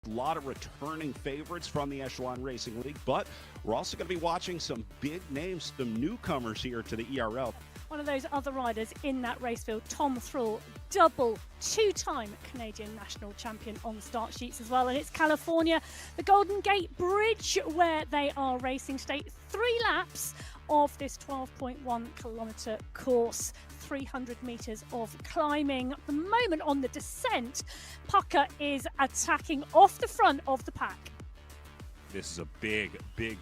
A lot of returning favorites from the Echelon Racing League, but we're also going to be watching some big names, some newcomers here to the ERL. One of those other riders in that race field, Tom Thrall, double two-time Canadian national champion on the start sheets as well. And it's California, the Golden Gate Bridge, where they are racing today. 3 laps of this 12.1 kilometre course, 300 metres of climbing. At the moment on the descent, Pucker is attacking off the front of the pack. This is a big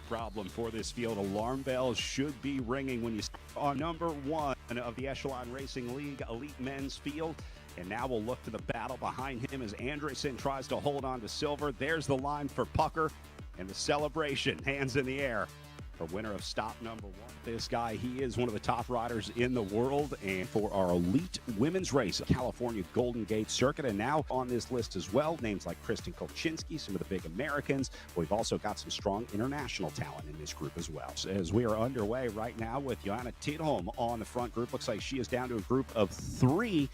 problem for this field. Alarm bells should be ringing when you on number 1 of the Echelon Racing League Elite Men's Field. And now we'll look to the battle behind him as Andresen tries to hold on to silver. There's the line for Pucker and the celebration, hands in the air. For winner of stop number 1. This guy, he is one of the top riders in the world, and for our elite women's race, California Golden Gate Circuit. And now on this list as well, names like Kristen Kolchinski, some of the big Americans. We've also got some strong international talent in this group as well. So as we are underway right now with Johanna Tidholm on the front group, looks like she is down to a group of 3.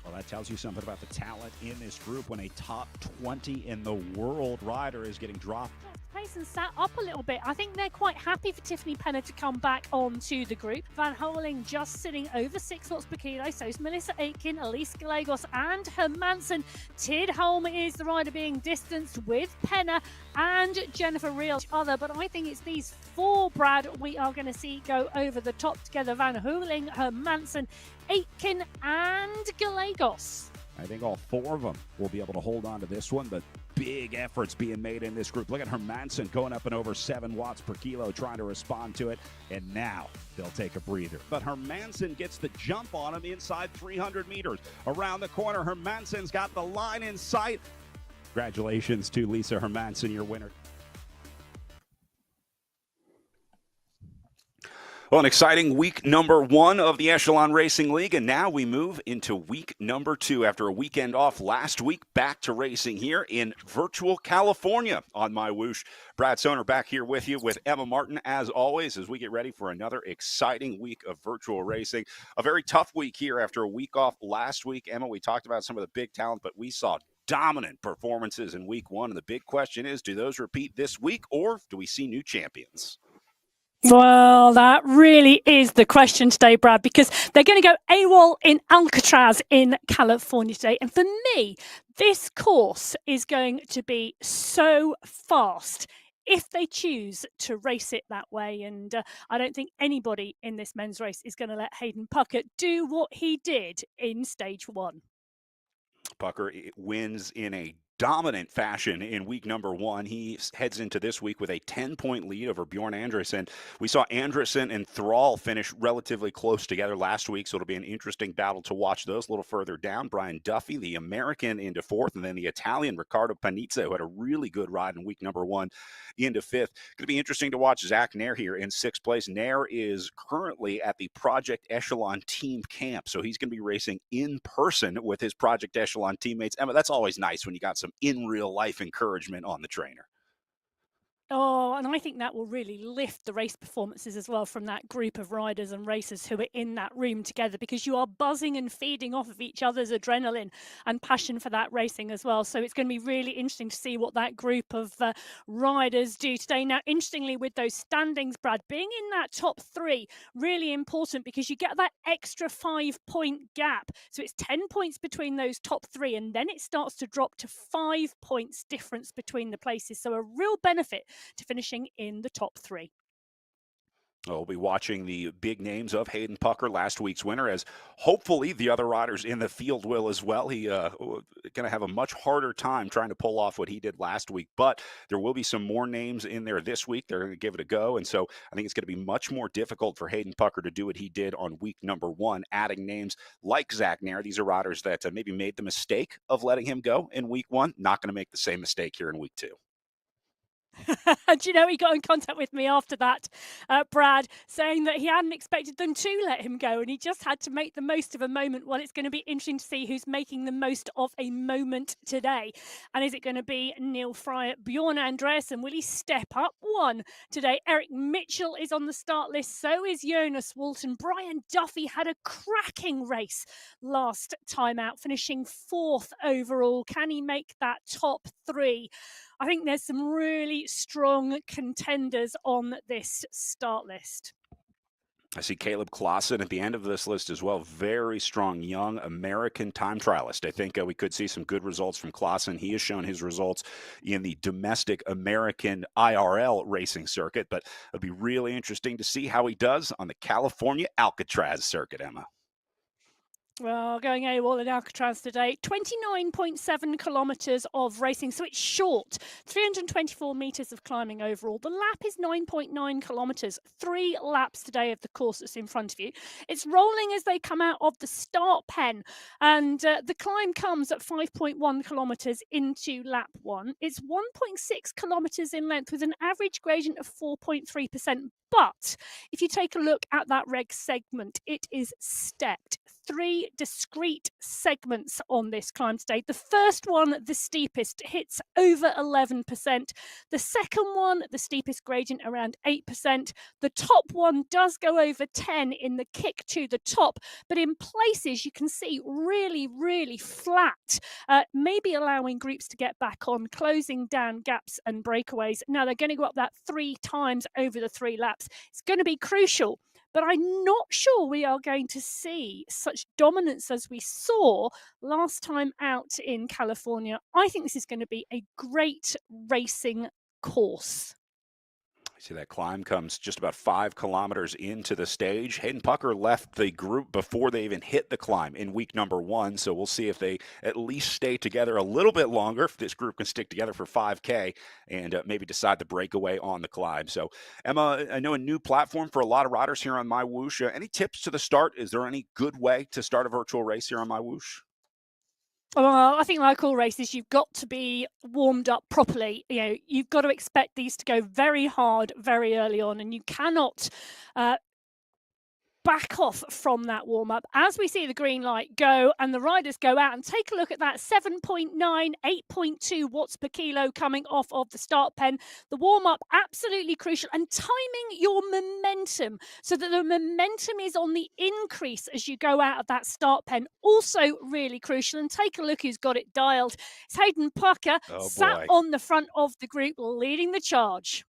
Well, that tells you something about the talent in this group when a top 20 in the world rider is getting dropped. Pace and sat up a little bit. I think they're quite happy for Tiffany Penner to come back onto the group. Van Holing just sitting over 6 knots per kilo. So is Melissa Aitken, Elise Gallegos and Hermansen. Tidholm is the rider being distanced with Penner and Jennifer Reel. But I think it's these 4, Brad, we are going to see go over the top together. Van Holing, Hermansen, Aitken and Gallegos. I think all 4 of them will be able to hold on to this one, but big efforts being made in this group. Look at Hermansen going up and over 7 watts per kilo, trying to respond to it, and now they'll take a breather. But Hermansen gets the jump on him inside 300 meters. Around the corner, Hermansen's got the line in sight. Congratulations to Lisa Hermansen, your winner. Well, an exciting week number 1 of the Echelon Racing League, and now we move into week number 2. After a weekend off last week, back to racing here in virtual California on MyWhoosh. Brad Soner back here with you with Emma Martin, as always, as we get ready for another exciting week of virtual racing. A very tough week here after a week off last week. Emma, we talked about some of the big talent, but we saw dominant performances in week 1, and the big question is, do those repeat this week, or do we see new champions? Well, that really is the question today, Brad, because they're going to go AWOL in Alcatraz in California today. And for me, this course is going to be so fast if they choose to race it that way. And I don't think anybody in this men's race is going to let Hayden Puckett do what he did in stage 1. Pucker wins in a dominant fashion in week number 1. He heads into this week with a 10-point lead over Bjorn Andresen. We saw Andresen and Thrall finish relatively close together last week, so it'll be an interesting battle to watch those. A little further down, Brian Duffy, the American, into 4th, and then the Italian Riccardo Panizza, who had a really good ride in week number 1, into 5th. Going to be interesting to watch Zach Nair here in 6th place. Nair is currently at the Project Echelon team camp, so he's going to be racing in person with his Project Echelon teammates. Emma, that's always nice when you got some in real life encouragement on the trainer. Oh, and I think that will really lift the race performances as well from that group of riders and racers who are in that room together, because you are buzzing and feeding off of each other's adrenaline and passion for that racing as well. So it's going to be really interesting to see what that group of riders do today. Now, interestingly, with those standings, Brad, being in that top 3, really important because you get that extra 5-point gap. So it's 10 points between those top 3, and then it starts to drop to 5 points difference between the places. So a real benefit to finishing in the top 3. We'll be watching the big names of Hayden Pucker, last week's winner, as hopefully the other riders in the field will as well. He going to have a much harder time trying to pull off what he did last week, but there will be some more names in there this week. They're going to give it a go, and so I think it's going to be much more difficult for Hayden Pucker to do what he did on week number 1, adding names like Zach Nair. These are riders that maybe made the mistake of letting him go in week 1. Not going to make the same mistake here in week 2. And you know, he got in contact with me after that, Brad, saying that he hadn't expected them to let him go and he just had to make the most of a moment. Well, it's going to be interesting to see who's making the most of a moment today. And is it going to be Neil Fryer, Bjorn Andreasen? Will he step up one today? Eric Mitchell is on the start list. So is Jonas Walton. Brian Duffy had a cracking race last time out, finishing 4th overall. Can he make that top 3? I think there's some really strong contenders on this start list. I see Caleb Clausen at the end of this list as well. Very strong young American time trialist. I think we could see some good results from Clausen. He has shown his results in the domestic American IRL racing circuit, but it'll be really interesting to see how he does on the California Alcatraz circuit, Emma. Well, going AWOL in Alcatraz today, 29.7 kilometres of racing, so it's short. 324 metres of climbing overall. The lap is 9.9 kilometres, 3 laps today of the course that's in front of you. It's rolling as they come out of the start pen, and the climb comes at 5.1 kilometres into lap 1. It's 1.6 kilometres in length with an average gradient of 4.3%. But if you take a look at that reg segment, it is stepped. 3 discrete segments on this climb today. The first one, the steepest, hits over 11%. The second one, the steepest gradient, around 8%. The top one does go over 10 in the kick to the top, but in places you can see really, really flat, maybe allowing groups to get back on, closing down gaps and breakaways. Now they're going to go up that 3 times over the 3 laps. It's going to be crucial. But I'm not sure we are going to see such dominance as we saw last time out in California. I think this is going to be a great racing course. See, that climb comes just about 5 kilometers into the stage. Hayden Pucker left the group before they even hit the climb in week number 1, so we'll see if they at least stay together a little bit longer, if this group can stick together for 5K and maybe decide to break away on the climb. So, Emma, I know a new platform for a lot of riders here on MyWhoosh. Any tips to the start? Is there any good way to start a virtual race here on MyWhoosh? Well, I think like all races, you've got to be warmed up properly. You know, you've got to expect these to go very hard very early on, and you cannot back off from that warm-up as we see the green light go and the riders go out. And take a look at that, 7.9, 8.2 watts per kilo coming off of the start pen. The warm-up, absolutely crucial, and timing your momentum so that the momentum is on the increase as you go out of that start pen, also really crucial. And take a look who's got it dialed. It's Hayden Pucker, sat on the front of the group, leading the charge.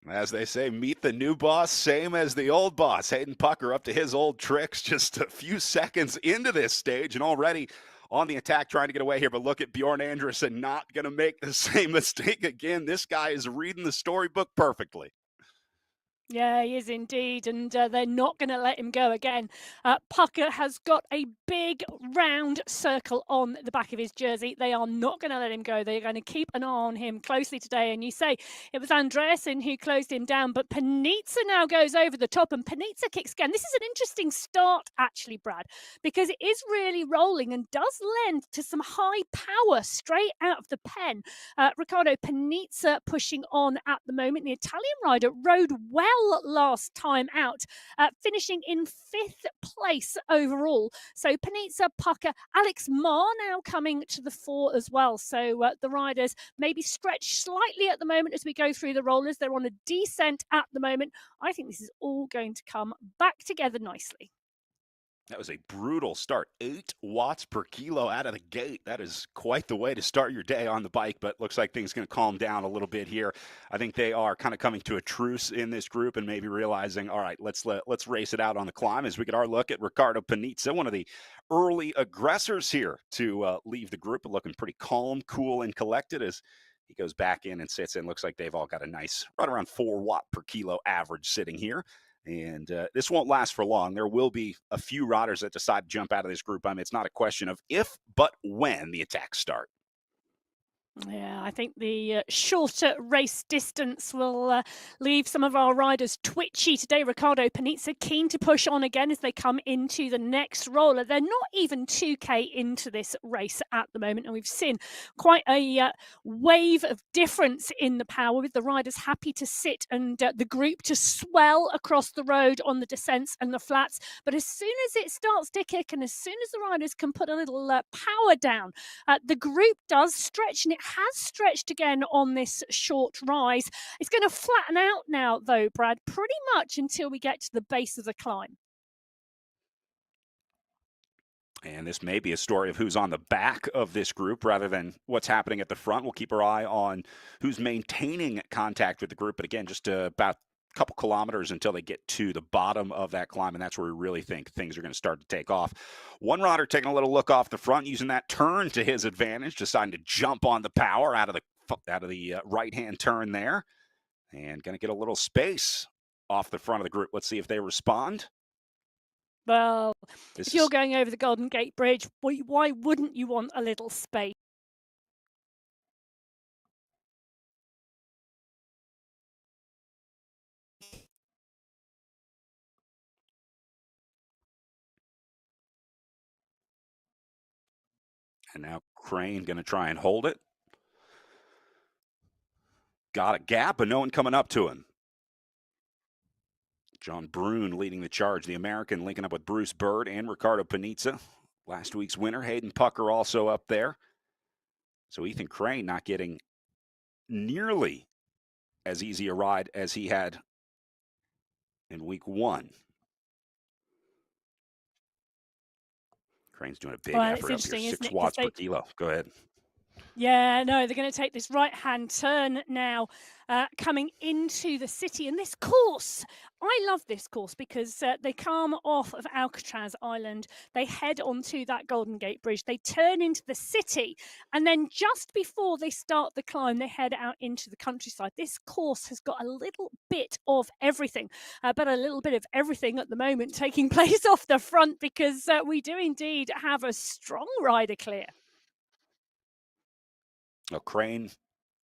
As they say, meet the new boss, same as the old boss. Hayden Pucker up to his old tricks just a few seconds into this stage and already on the attack trying to get away here. But look at Bjorn Andreasen, not going to make the same mistake again. This guy is reading the storybook perfectly. Yeah, he is indeed, and they're not going to let him go again. Pucker has got a big round circle on the back of his jersey. They are not going to let him go. They're going to keep an eye on him closely today. And you say it was Andreasen who closed him down, but Panizza now goes over the top, and Panizza kicks again. This is an interesting start, actually, Brad, because it is really rolling and does lend to some high power straight out of the pen. Riccardo Panizza pushing on at the moment. The Italian rider rode well last time out, finishing in 5th place overall. So Panizza, Pucker, Alex Marr now coming to the fore as well. So the riders maybe stretched slightly at the moment as we go through the rollers. They're on a descent at the moment. I think this is all going to come back together nicely. That was a brutal start. 8 watts per kilo out of the gate. That is quite the way to start your day on the bike, but looks like things are going to calm down a little bit here. I think they are kind of coming to a truce in this group and maybe realizing, all right, let's race it out on the climb as we get our look at Riccardo Panizza, one of the early aggressors here to leave the group, looking pretty calm, cool, and collected as he goes back in and sits in. Looks like they've all got a nice, right around 4 watt per kilo average sitting here And this won't last for long. There will be a few riders that decide to jump out of this group. I mean, it's not a question of if, but when the attacks start. Yeah, I think the shorter race distance will leave some of our riders twitchy today. Riccardo Panizza keen to push on again as they come into the next roller. They're not even 2K into this race at the moment, and we've seen quite a wave of difference in the power, with the riders happy to sit and the group to swell across the road on the descents and the flats. But as soon as it starts to kick and as soon as the riders can put a little power down, the group does stretch, and it has stretched again on this short rise. It's going to flatten out now, though, Brad, pretty much until we get to the base of the climb. And this may be a story of who's on the back of this group rather than what's happening at the front. We'll keep our eye on who's maintaining contact with the group. But again, just about a couple kilometers until they get to the bottom of that climb, and that's where we really think things are going to start to take off. One rider taking a little look off the front, using that turn to his advantage, deciding to jump on the power out of the right-hand turn there, and going to get a little space off the front of the group. Let's see if they respond. Well, if you're going over the Golden Gate Bridge, why wouldn't you want a little space? And now Crane going to try and hold it. Got a gap, but no one coming up to him. John Brune leading the charge, the American linking up with Bruce Bird and Riccardo Panizza. Last week's winner, Hayden Pucker, also up there. So Ethan Crane not getting nearly as easy a ride as he had in week one. Crane's doing a big effort up here, 6 watts per kilo. Go ahead. Yeah, no, they're going to take this right-hand turn now, coming into the city. And this course, I love this course because they come off of Alcatraz Island, they head onto that Golden Gate Bridge, they turn into the city, and then just before they start the climb, they head out into the countryside. This course has got a little bit of everything, but a little bit of everything at the moment taking place off the front, because we do indeed have a strong rider clear. Crane,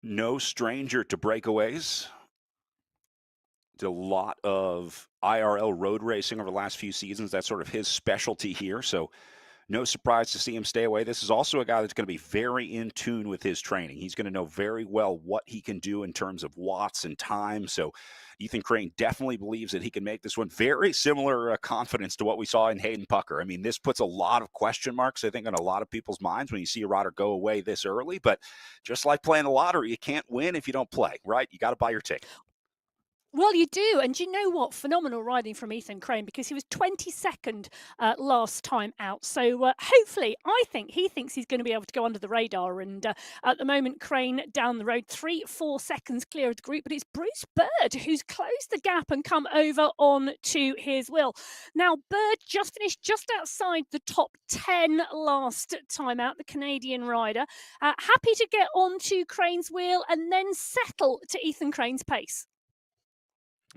no stranger to breakaways. Did a lot of IRL road racing over the last few seasons. That's sort of his specialty here. So no surprise to see him stay away. This is also a guy that's going to be very in tune with his training. He's going to know very well what he can do in terms of watts and time. So Ethan Crane definitely believes that he can make this one. Very similar confidence to what we saw in Hayden Pucker. I mean, this puts a lot of question marks, I think, on a lot of people's minds when you see a rider go away this early. But just like playing the lottery, you can't win if you don't play, right? You got to buy your ticket. Well, you do. And you know what? Phenomenal riding from Ethan Crane, because he was 22nd last time out. So hopefully, I think he thinks he's going to be able to go under the radar. And at the moment, Crane down the road, 3-4 seconds clear of the group. But it's Bruce Bird who's closed the gap and come over on to his wheel. Now, Bird just finished just outside the top 10 last time out, the Canadian rider. Happy to get onto Crane's wheel and then settle to Ethan Crane's pace.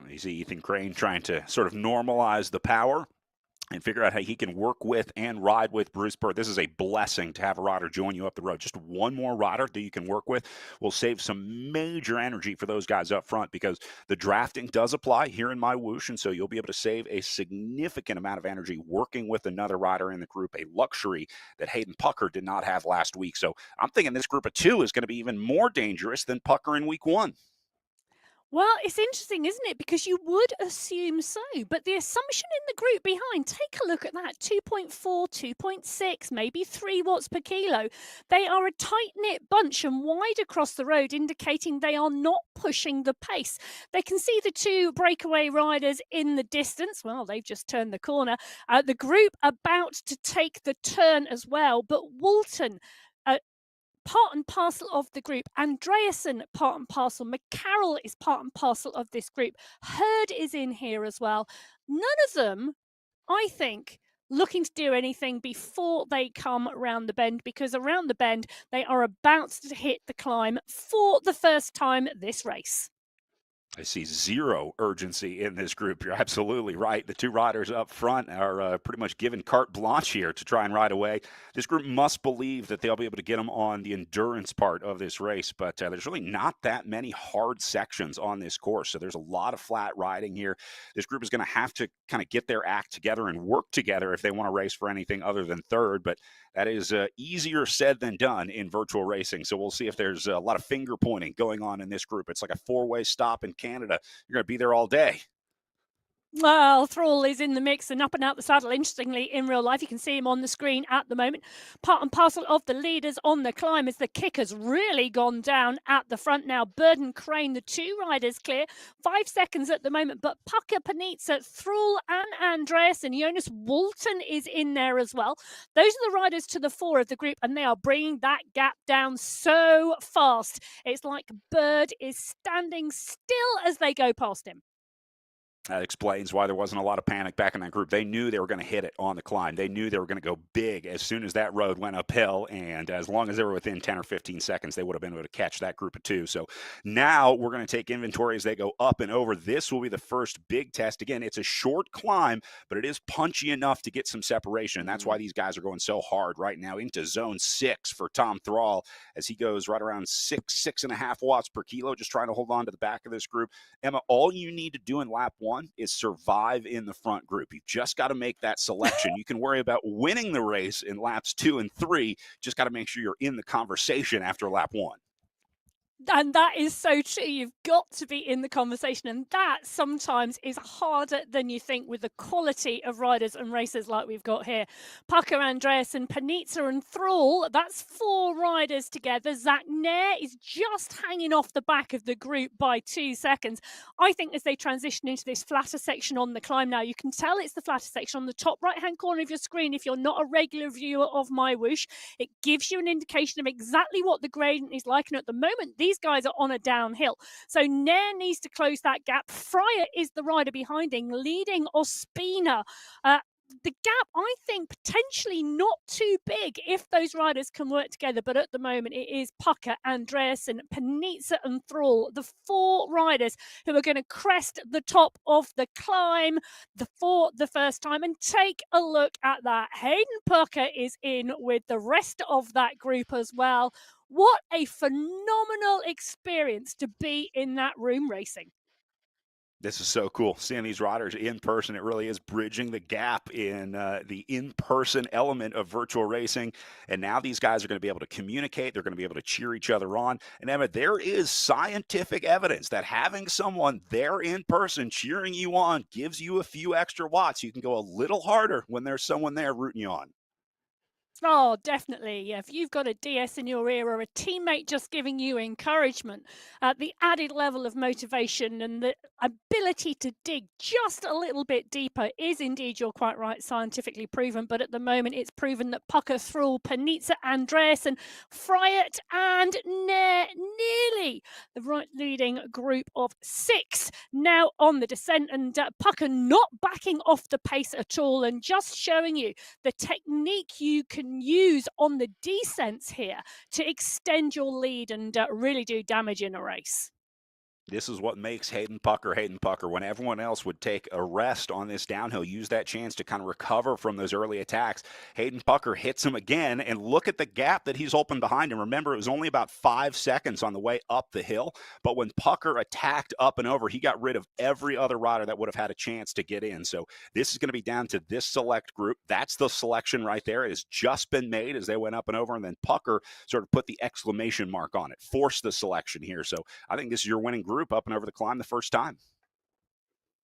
You see Ethan Crane trying to sort of normalize the power and figure out how he can work with and ride with Bruce Bird. This is a blessing to have a rider join you up the road. Just one more rider that you can work with will save some major energy for those guys up front, because the drafting does apply here in MyWhoosh, and so you'll be able to save a significant amount of energy working with another rider in the group, a luxury that Hayden Pucker did not have last week. So I'm thinking this group of two is going to be even more dangerous than Pucker in week one. Well, it's interesting, isn't it? Because you would assume so, but the assumption in the group behind, take a look at that, 2.4, 2.6, maybe 3 watts per kilo. They are a tight-knit bunch and wide across the road, indicating they are not pushing the pace. They can see the 2 breakaway riders in the distance. Well, they've just turned the corner. The group about to take the turn as well, but Walton, part and parcel of the group. Andreasen, part and parcel. McCarroll is part and parcel of this group. Hurd is in here as well. None of them, I think, looking to do anything before they come around the bend, because around the bend, they are about to hit the climb for the first time this race. I see zero urgency in this group. You're absolutely right. The two riders up front are pretty much given carte blanche here to try and ride away. This group must believe that they'll be able to get them on the endurance part of this race, but there's really not that many hard sections on this course. So there's a lot of flat riding here. This group is going to have to kind of get their act together and work together if they want to race for anything other than third. But that is easier said than done in virtual racing. So we'll see if there's a lot of finger pointing going on in this group. It's like a four-way stop in Canada. You're going to be there all day. Well, Thrall is in the mix and up and out the saddle. Interestingly, in real life, you can see him on the screen at the moment. Part and parcel of the leaders on the climb as the kick has really gone down at the front now. Bird and Crane, the two riders clear. 5 seconds at the moment, but Pucker, Panizza, Thrall and Andreas and Jonas Walton is in there as well. Those are the riders to the fore of the group, and they are bringing that gap down so fast. It's like Bird is standing still as they go past him. That explains why there wasn't a lot of panic back in that group. They knew they were going to hit it on the climb. They knew they were going to go big as soon as that road went uphill. And as long as they were within 10 or 15 seconds, they would have been able to catch that group of two. So now we're going to take inventory as they go up and over. This will be the first big test. Again, it's a short climb, but it is punchy enough to get some separation. And that's why these guys are going so hard right now into zone 6 for Tom Thrall as he goes right around 6.5 watts per kilo, just trying to hold on to the back of this group. Emma, all you need to do in lap 1 is survive in the front group. You've just got to make that selection. You can worry about winning the race in laps 2 and 3. Just got to make sure you're in the conversation after lap 1. And that is so true. You've got to be in the conversation. And that sometimes is harder than you think with the quality of riders and racers like we've got here. Pucker, Andreas and Panizza and Thrall, that's 4 riders together. Zach Nair is just hanging off the back of the group by 2 seconds. I think as they transition into this flatter section on the climb now, you can tell it's the flatter section on the top right-hand corner of your screen. If you're not a regular viewer of MyWhoosh, it gives you an indication of exactly what the gradient is like. And at the moment, these guys are on a downhill. So Nair needs to close that gap. Fryer is the rider behind him, leading Ospina. The gap, I think, potentially not too big if those riders can work together. But at the moment, it is Pucker, Andreasen, Panizza and Thrall, the 4 riders who are going to crest the top of the climb for the first time. And take a look at that. Hayden Pucker is in with the rest of that group as well. What a phenomenal experience to be in that room racing. This is so cool. Seeing these riders in person, it really is bridging the gap in the in-person element of virtual racing. And now these guys are going to be able to communicate. They're going to be able to cheer each other on. And Emma, there is scientific evidence that having someone there in person cheering you on gives you a few extra watts. You can go a little harder when there's someone there rooting you on. Oh, definitely. Yeah, if you've got a DS in your ear or a teammate just giving you encouragement, the added level of motivation and the ability to dig just a little bit deeper is indeed, you're quite right, scientifically proven. But at the moment, it's proven that Pucker, Thrall, Panizza, Andreasen, Fryatt and Nair nearly the right leading group of 6 now on the descent. And Pucker not backing off the pace at all and just showing you the technique you can use on the descents here to extend your lead and really do damage in a race. This is what makes Hayden Pucker Hayden Pucker. When everyone else would take a rest on this downhill, use that chance to kind of recover from those early attacks, Hayden Pucker hits him again, and look at the gap that he's opened behind him. Remember, it was only about 5 seconds on the way up the hill, but when Pucker attacked up and over, he got rid of every other rider that would have had a chance to get in. So this is going to be down to this select group. That's the selection right there. It has just been made as they went up and over, and then Pucker sort of put the exclamation mark on it, forced the selection here. So I think this is your winning group up and over the climb the first time.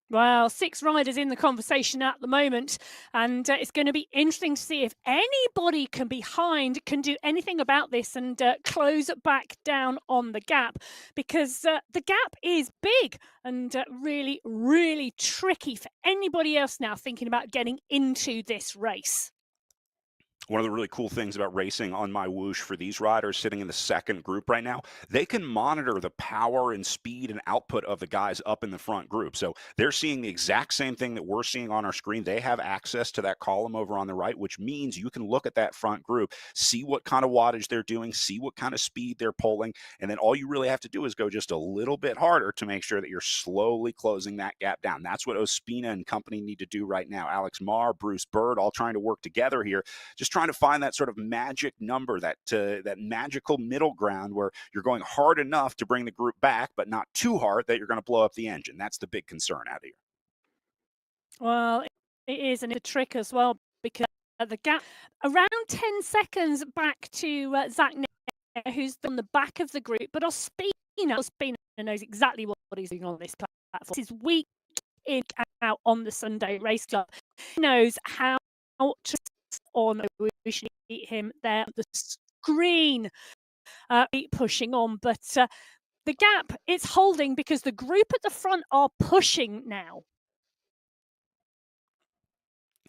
Well, 6 riders in the conversation at the moment, and it's going to be interesting to see if anybody can do anything about this and close back down on the gap, because the gap is big and really, really tricky for anybody else now thinking about getting into this race. One of the really cool things about racing on MyWhoosh for these riders sitting in the second group right now, they can monitor the power and speed and output of the guys up in the front group. So they're seeing the exact same thing that we're seeing on our screen. They have access to that column over on the right, which means you can look at that front group, see what kind of wattage they're doing, see what kind of speed they're pulling, and then all you really have to do is go just a little bit harder to make sure that you're slowly closing that gap down. That's what Ospina and company need to do right now. Alex Marr, Bruce Bird, all trying to work together here, just trying to find that sort of magic number, that magical middle ground where you're going hard enough to bring the group back, but not too hard that you're going to blow up the engine. That's the big concern out here. Well, it is, and it's a trick as well because the gap around 10 seconds back to Zach, who's on the back of the group, but Ospina knows exactly what he's doing on this platform. He's week in and out on the Sunday Race Club. He knows how to on we should eat him there the screen keep pushing on, but the gap it's holding because the group at the front are pushing now.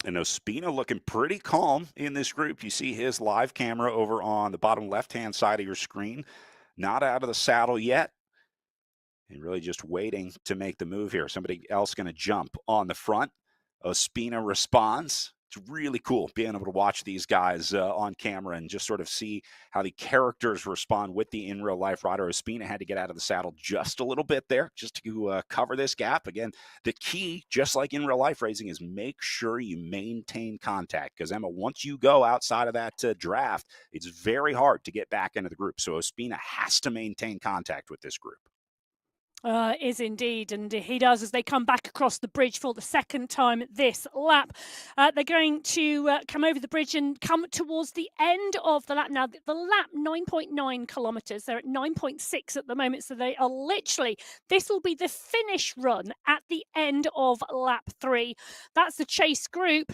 And Ospina looking pretty calm in this group. You see his live camera over on the bottom left-hand side of your screen. Not out of the saddle yet. And really just waiting to make the move here. Somebody else going to jump on the front. Ospina responds. It's really cool being able to watch these guys on camera and just sort of see how the characters respond with the in real life rider. Ospina had to get out of the saddle just a little bit there just to cover this gap. Again, the key, just like in real life racing, is make sure you maintain contact because, Emma, once you go outside of that draft, it's very hard to get back into the group. So Ospina has to maintain contact with this group. Is indeed, and he does as they come back across the bridge for the second time this lap. They're going to come over the bridge and come towards the end of the lap. Now, the lap, 9.9 kilometres. They're at 9.6 at the moment, so they are literally, this will be the finish run at the end of lap 3. That's the chase group.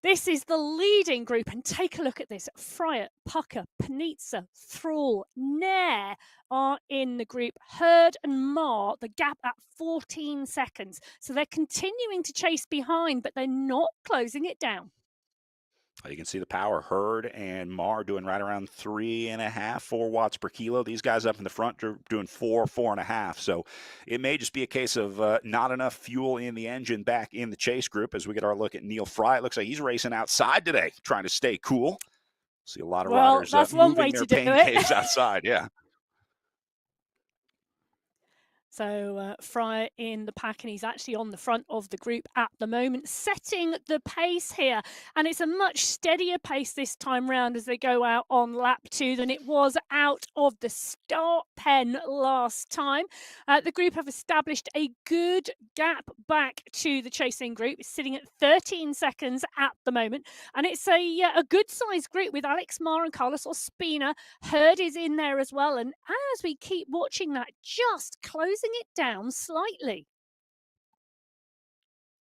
This is the leading group, and take a look at this. Fryer, Pucker, Panizza, Thrall, Nair are in the group. Hurd and Marr, the gap at 14 seconds. So they're continuing to chase behind, but they're not closing it down. You can see the power. Hurd and Marr doing right around 3.5, 4 watts per kilo. These guys up in the front are doing 4.5. So it may just be a case of not enough fuel in the engine back in the chase group. As we get our look at Neil Fry, it looks like he's racing outside today, trying to stay cool. See a lot of riders that's one way moving to their do pain it. caves outside. Yeah. So Fryer in the pack, and he's actually on the front of the group at the moment, setting the pace here. And it's a much steadier pace this time round as they go out on lap 2 than it was out of the start pen last time. The group have established a good gap back to the chasing group. It's sitting at 13 seconds at the moment. And it's a good-sized group with Alex Marr and Carlos Ospina. Hurd is in there as well. And as we keep watching that, just closing it down slightly.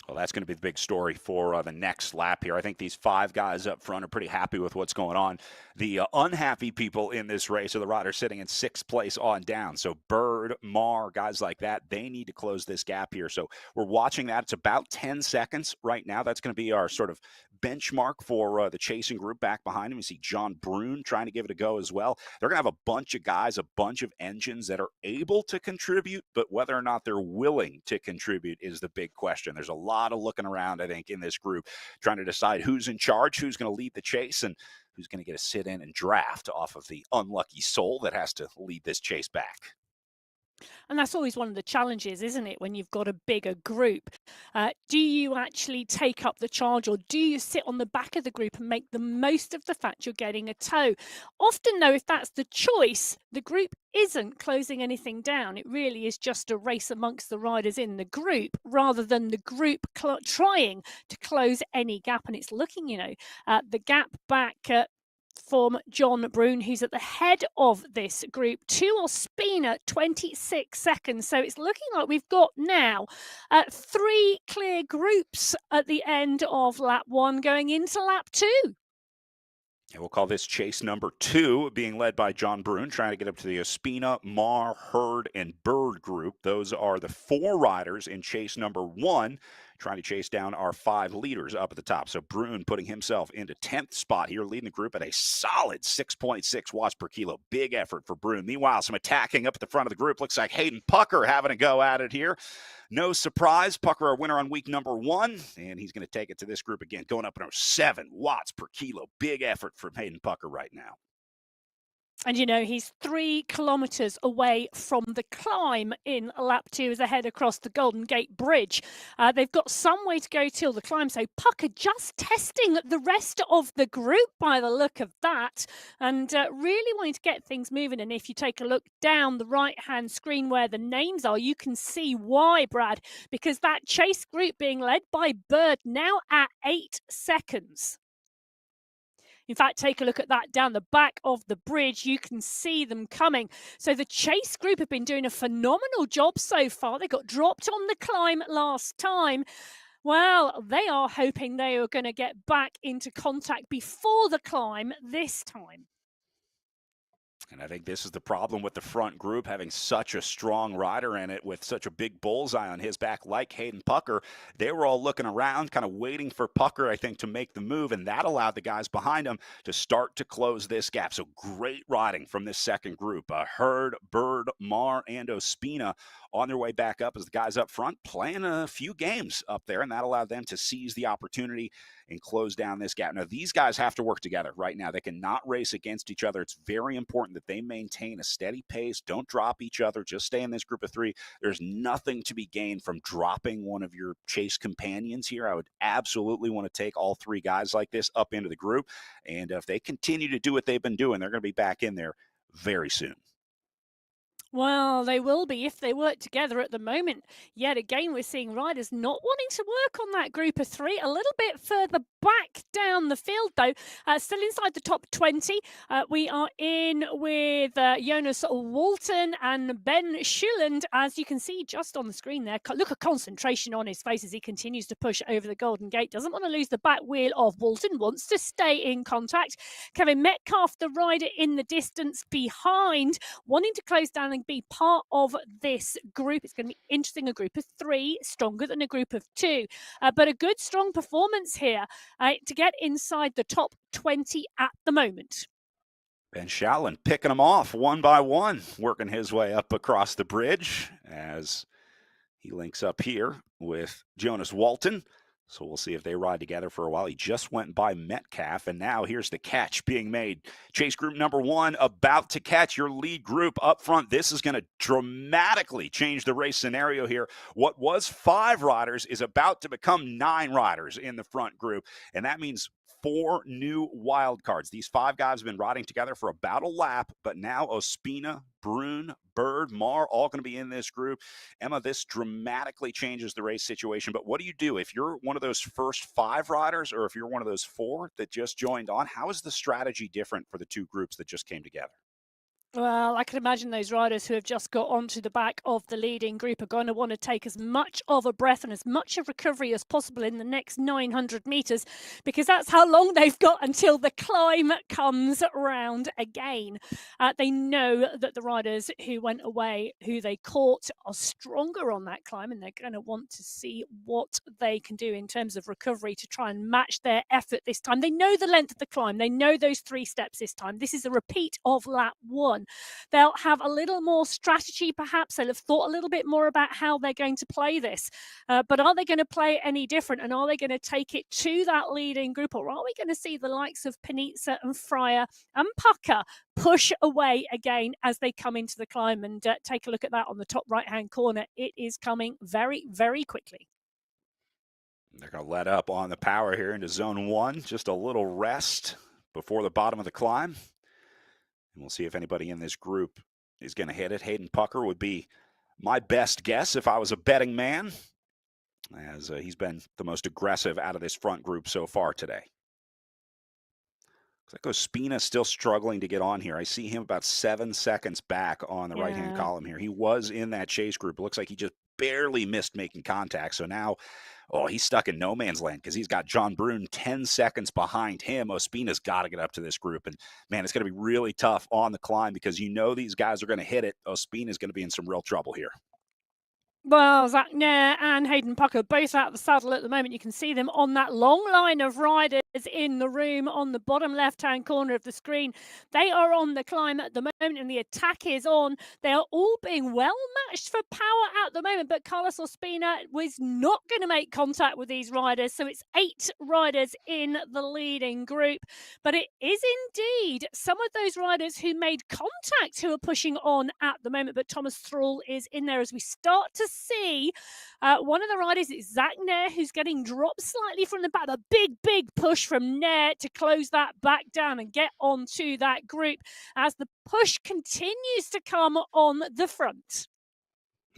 Well, that's going to be the big story for the next lap here. I think these 5 guys up front are pretty happy with what's going on. The unhappy people in this race are the riders sitting in 6th place on down. So Bird, Marr, guys like that, they need to close this gap here. So we're watching that. It's about 10 seconds right now. That's going to be our sort of benchmark for the chasing group back behind him. We see John Brune trying to give it a go as well. They're going to have a bunch of guys, a bunch of engines that are able to contribute, but whether or not they're willing to contribute is the big question. There's a lot of looking around, I think, in this group, trying to decide who's in charge, who's going to lead the chase, and who's going to get a sit-in and draft off of the unlucky soul that has to lead this chase back. And that's always one of the challenges, isn't it, when you've got a bigger group? Do you actually take up the charge, or do you sit on the back of the group and make the most of the fact you're getting a tow? Often, though, if that's the choice, the group isn't closing anything down. It really is just a race amongst the riders in the group rather than the group trying to close any gap. And it's looking, the gap back from John Brune, who's at the head of this group, to Ospina, 26 seconds. So it's looking like we've got now 3 clear groups at the end of lap 1 going into lap 2. And we'll call this chase number 2, being led by John Brune, trying to get up to the Ospina, Marr, Hurd, and Bird group. Those are the 4 riders in chase number 1. trying to chase down our 5 leaders up at the top. So Brune putting himself into 10th spot here, leading the group at a solid 6.6 watts per kilo. Big effort for Brune. Meanwhile, some attacking up at the front of the group. Looks like Hayden Pucker having a go at it here. No surprise, Pucker, our winner on week number 1, and he's going to take it to this group again, going up another 7 watts per kilo. Big effort from Hayden Pucker right now. And, you know, he's 3 kilometres away from the climb in lap 2 as they head across the Golden Gate Bridge. They've got some way to go till the climb, so Pucker just testing the rest of the group by the look of that, and really wanting to get things moving. And if you take a look down the right-hand screen where the names are, you can see why, Brad, because that chase group being led by Bird now at 8 seconds. In fact, take a look at that down the back of the bridge. You can see them coming. So the chase group have been doing a phenomenal job so far. They got dropped on the climb last time. Well, they are hoping they are going to get back into contact before the climb this time. And I think this is the problem with the front group, having such a strong rider in it with such a big bullseye on his back like Hayden Pucker. They were all looking around, kind of waiting for Pucker, I think, to make the move, and that allowed the guys behind him to start to close this gap. So great riding from this second group. Hurd, Bird, Mar, and Ospina on their way back up as the guys up front playing a few games up there, and that allowed them to seize the opportunity and close down this gap. Now, these guys have to work together right now. They cannot race against each other. It's very important that they maintain a steady pace. Don't drop each other. Just stay in this group of 3. There's nothing to be gained from dropping one of your chase companions here. I would absolutely want to take all 3 guys like this up into the group. And if they continue to do what they've been doing, they're going to be back in there very soon. Well, they will be if they work together at the moment. Yet again, we're seeing riders not wanting to work on that group of 3. A little bit further back down the field, though, still inside the top 20. We are in with Jonas Walton and Ben Schuland, as you can see just on the screen there. Look at concentration on his face as he continues to push over the Golden Gate. Doesn't want to lose the back wheel of Walton, wants to stay in contact. Kevin Metcalf, the rider in the distance behind, wanting to close down and be part of this group. It's going to be interesting. A group of 3, stronger than a group of 2, but a good, strong performance here to get inside the top 20 at the moment. Ben Shallon picking them off one by one, working his way up across the bridge as he links up here with Jonas Walton. So we'll see if they ride together for a while. He just went by Metcalf, and now here's the catch being made. Chase group number 1 about to catch your lead group up front. This is going to dramatically change the race scenario here. What was 5 riders is about to become 9 riders in the front group, and that means 4 new wild cards. These 5 guys have been riding together for about a lap, but now Ospina, Brune, Bird, Mar, all going to be in this group. Emma, this dramatically changes the race situation, but what do you do if you're one of those first 5 riders, or if you're one of those 4 that just joined on? How is the strategy different for the 2 groups that just came together? Well, I can imagine those riders who have just got onto the back of the leading group are going to want to take as much of a breath and as much of recovery as possible in the next 900 metres, because that's how long they've got until the climb comes round again. They know that the riders who went away, who they caught, are stronger on that climb, and they're going to want to see what they can do in terms of recovery to try and match their effort this time. They know the length of the climb. They know those 3 steps this time. This is a repeat of lap 1. They'll have a little more strategy, perhaps. They'll have thought a little bit more about how they're going to play this. But are they going to play it any different? And are they going to take it to that leading group? Or are we going to see the likes of Panizza and Fryer and Pucker push away again as they come into the climb? And take a look at that on the top right-hand corner. It is coming very, very quickly. They're going to let up on the power here into zone 1. Just a little rest before the bottom of the climb. And we'll see if anybody in this group is going to hit it. Hayden Pucker would be my best guess if I was a betting man, as he's been the most aggressive out of this front group so far today. Looks like Ospina still struggling to get on here. I see him about 7 seconds back on the right-hand column here. He was in that chase group. It looks like he just barely missed making contact. So now, he's stuck in no man's land because he's got John Brune 10 seconds behind him. Ospina's got to get up to this group. And, man, it's going to be really tough on the climb because these guys are going to hit it. Ospina's going to be in some real trouble here. Well, Zach Nair and Hayden Pucker both out of the saddle at the moment. You can see them on that long line of riders in the room on the bottom left-hand corner of the screen. They are on the climb at the moment and the attack is on. They are all being well matched for power at the moment, but Carlos Ospina was not going to make contact with these riders. So it's 8 riders in the leading group. But it is indeed some of those riders who made contact who are pushing on at the moment. But Thomas Thrall is in there as we start to see one of the riders is Zach Nair, who's getting dropped slightly from the back. A big push from Nair to close that back down and get onto that group as the push continues to come on the front.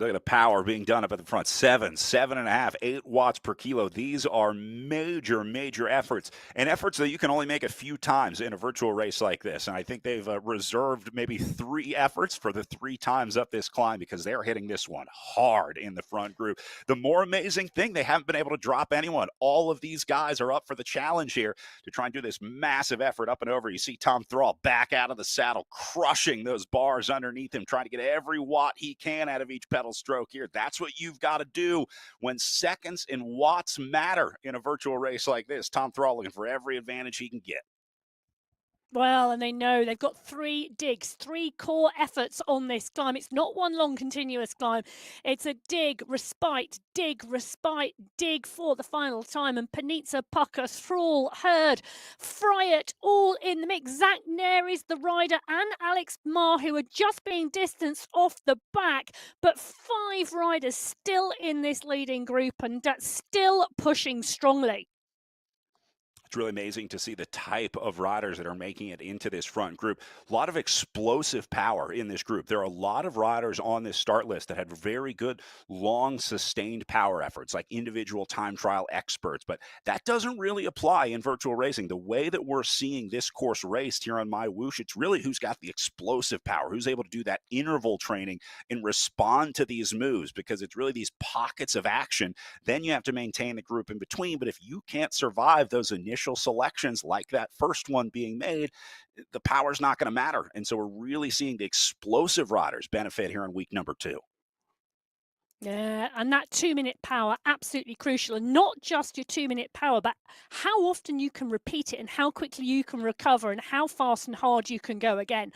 Look at the power being done up at the front. 7.5, 8 watts per kilo. These are major efforts, and efforts that you can only make a few times in a virtual race like this. And I think they've reserved maybe 3 efforts for the 3 times up this climb because they're hitting this one hard in the front group. The more amazing thing, they haven't been able to drop anyone. All of these guys are up for the challenge here to try and do this massive effort up and over. You see Tom Thrall back out of the saddle, crushing those bars underneath him, trying to get every watt he can out of each pedal stroke here. That's what you've got to do when seconds and watts matter in a virtual race like this. Tom Thrall looking for every advantage he can get. Well, and they know they've got 3 digs, 3 core efforts on this climb. It's not one long continuous climb. It's a dig, respite, dig for the final time. And Panizza, Pucker, Thrall, Hurd, Fryatt, all in the mix. Zach Nair is the rider and Alex Marr, who are just being distanced off the back. But 5 riders still in this leading group and still pushing strongly. It's really amazing to see the type of riders that are making it into this front group. A lot of explosive power in this group. There are a lot of riders on this start list that had very good, long, sustained power efforts, like individual time trial experts. But that doesn't really apply in virtual racing. The way that we're seeing this course raced here on MyWhoosh, it's really who's got the explosive power, who's able to do that interval training and respond to these moves, because it's really these pockets of action. Then you have to maintain the group in between. But if you can't survive those initial selections like that first one being made, the power's not going to matter. And so we're really seeing the explosive riders benefit here in week number 2. Yeah, and that 2-minute power, absolutely crucial. And not just your 2-minute power, but how often you can repeat it and how quickly you can recover and how fast and hard you can go again.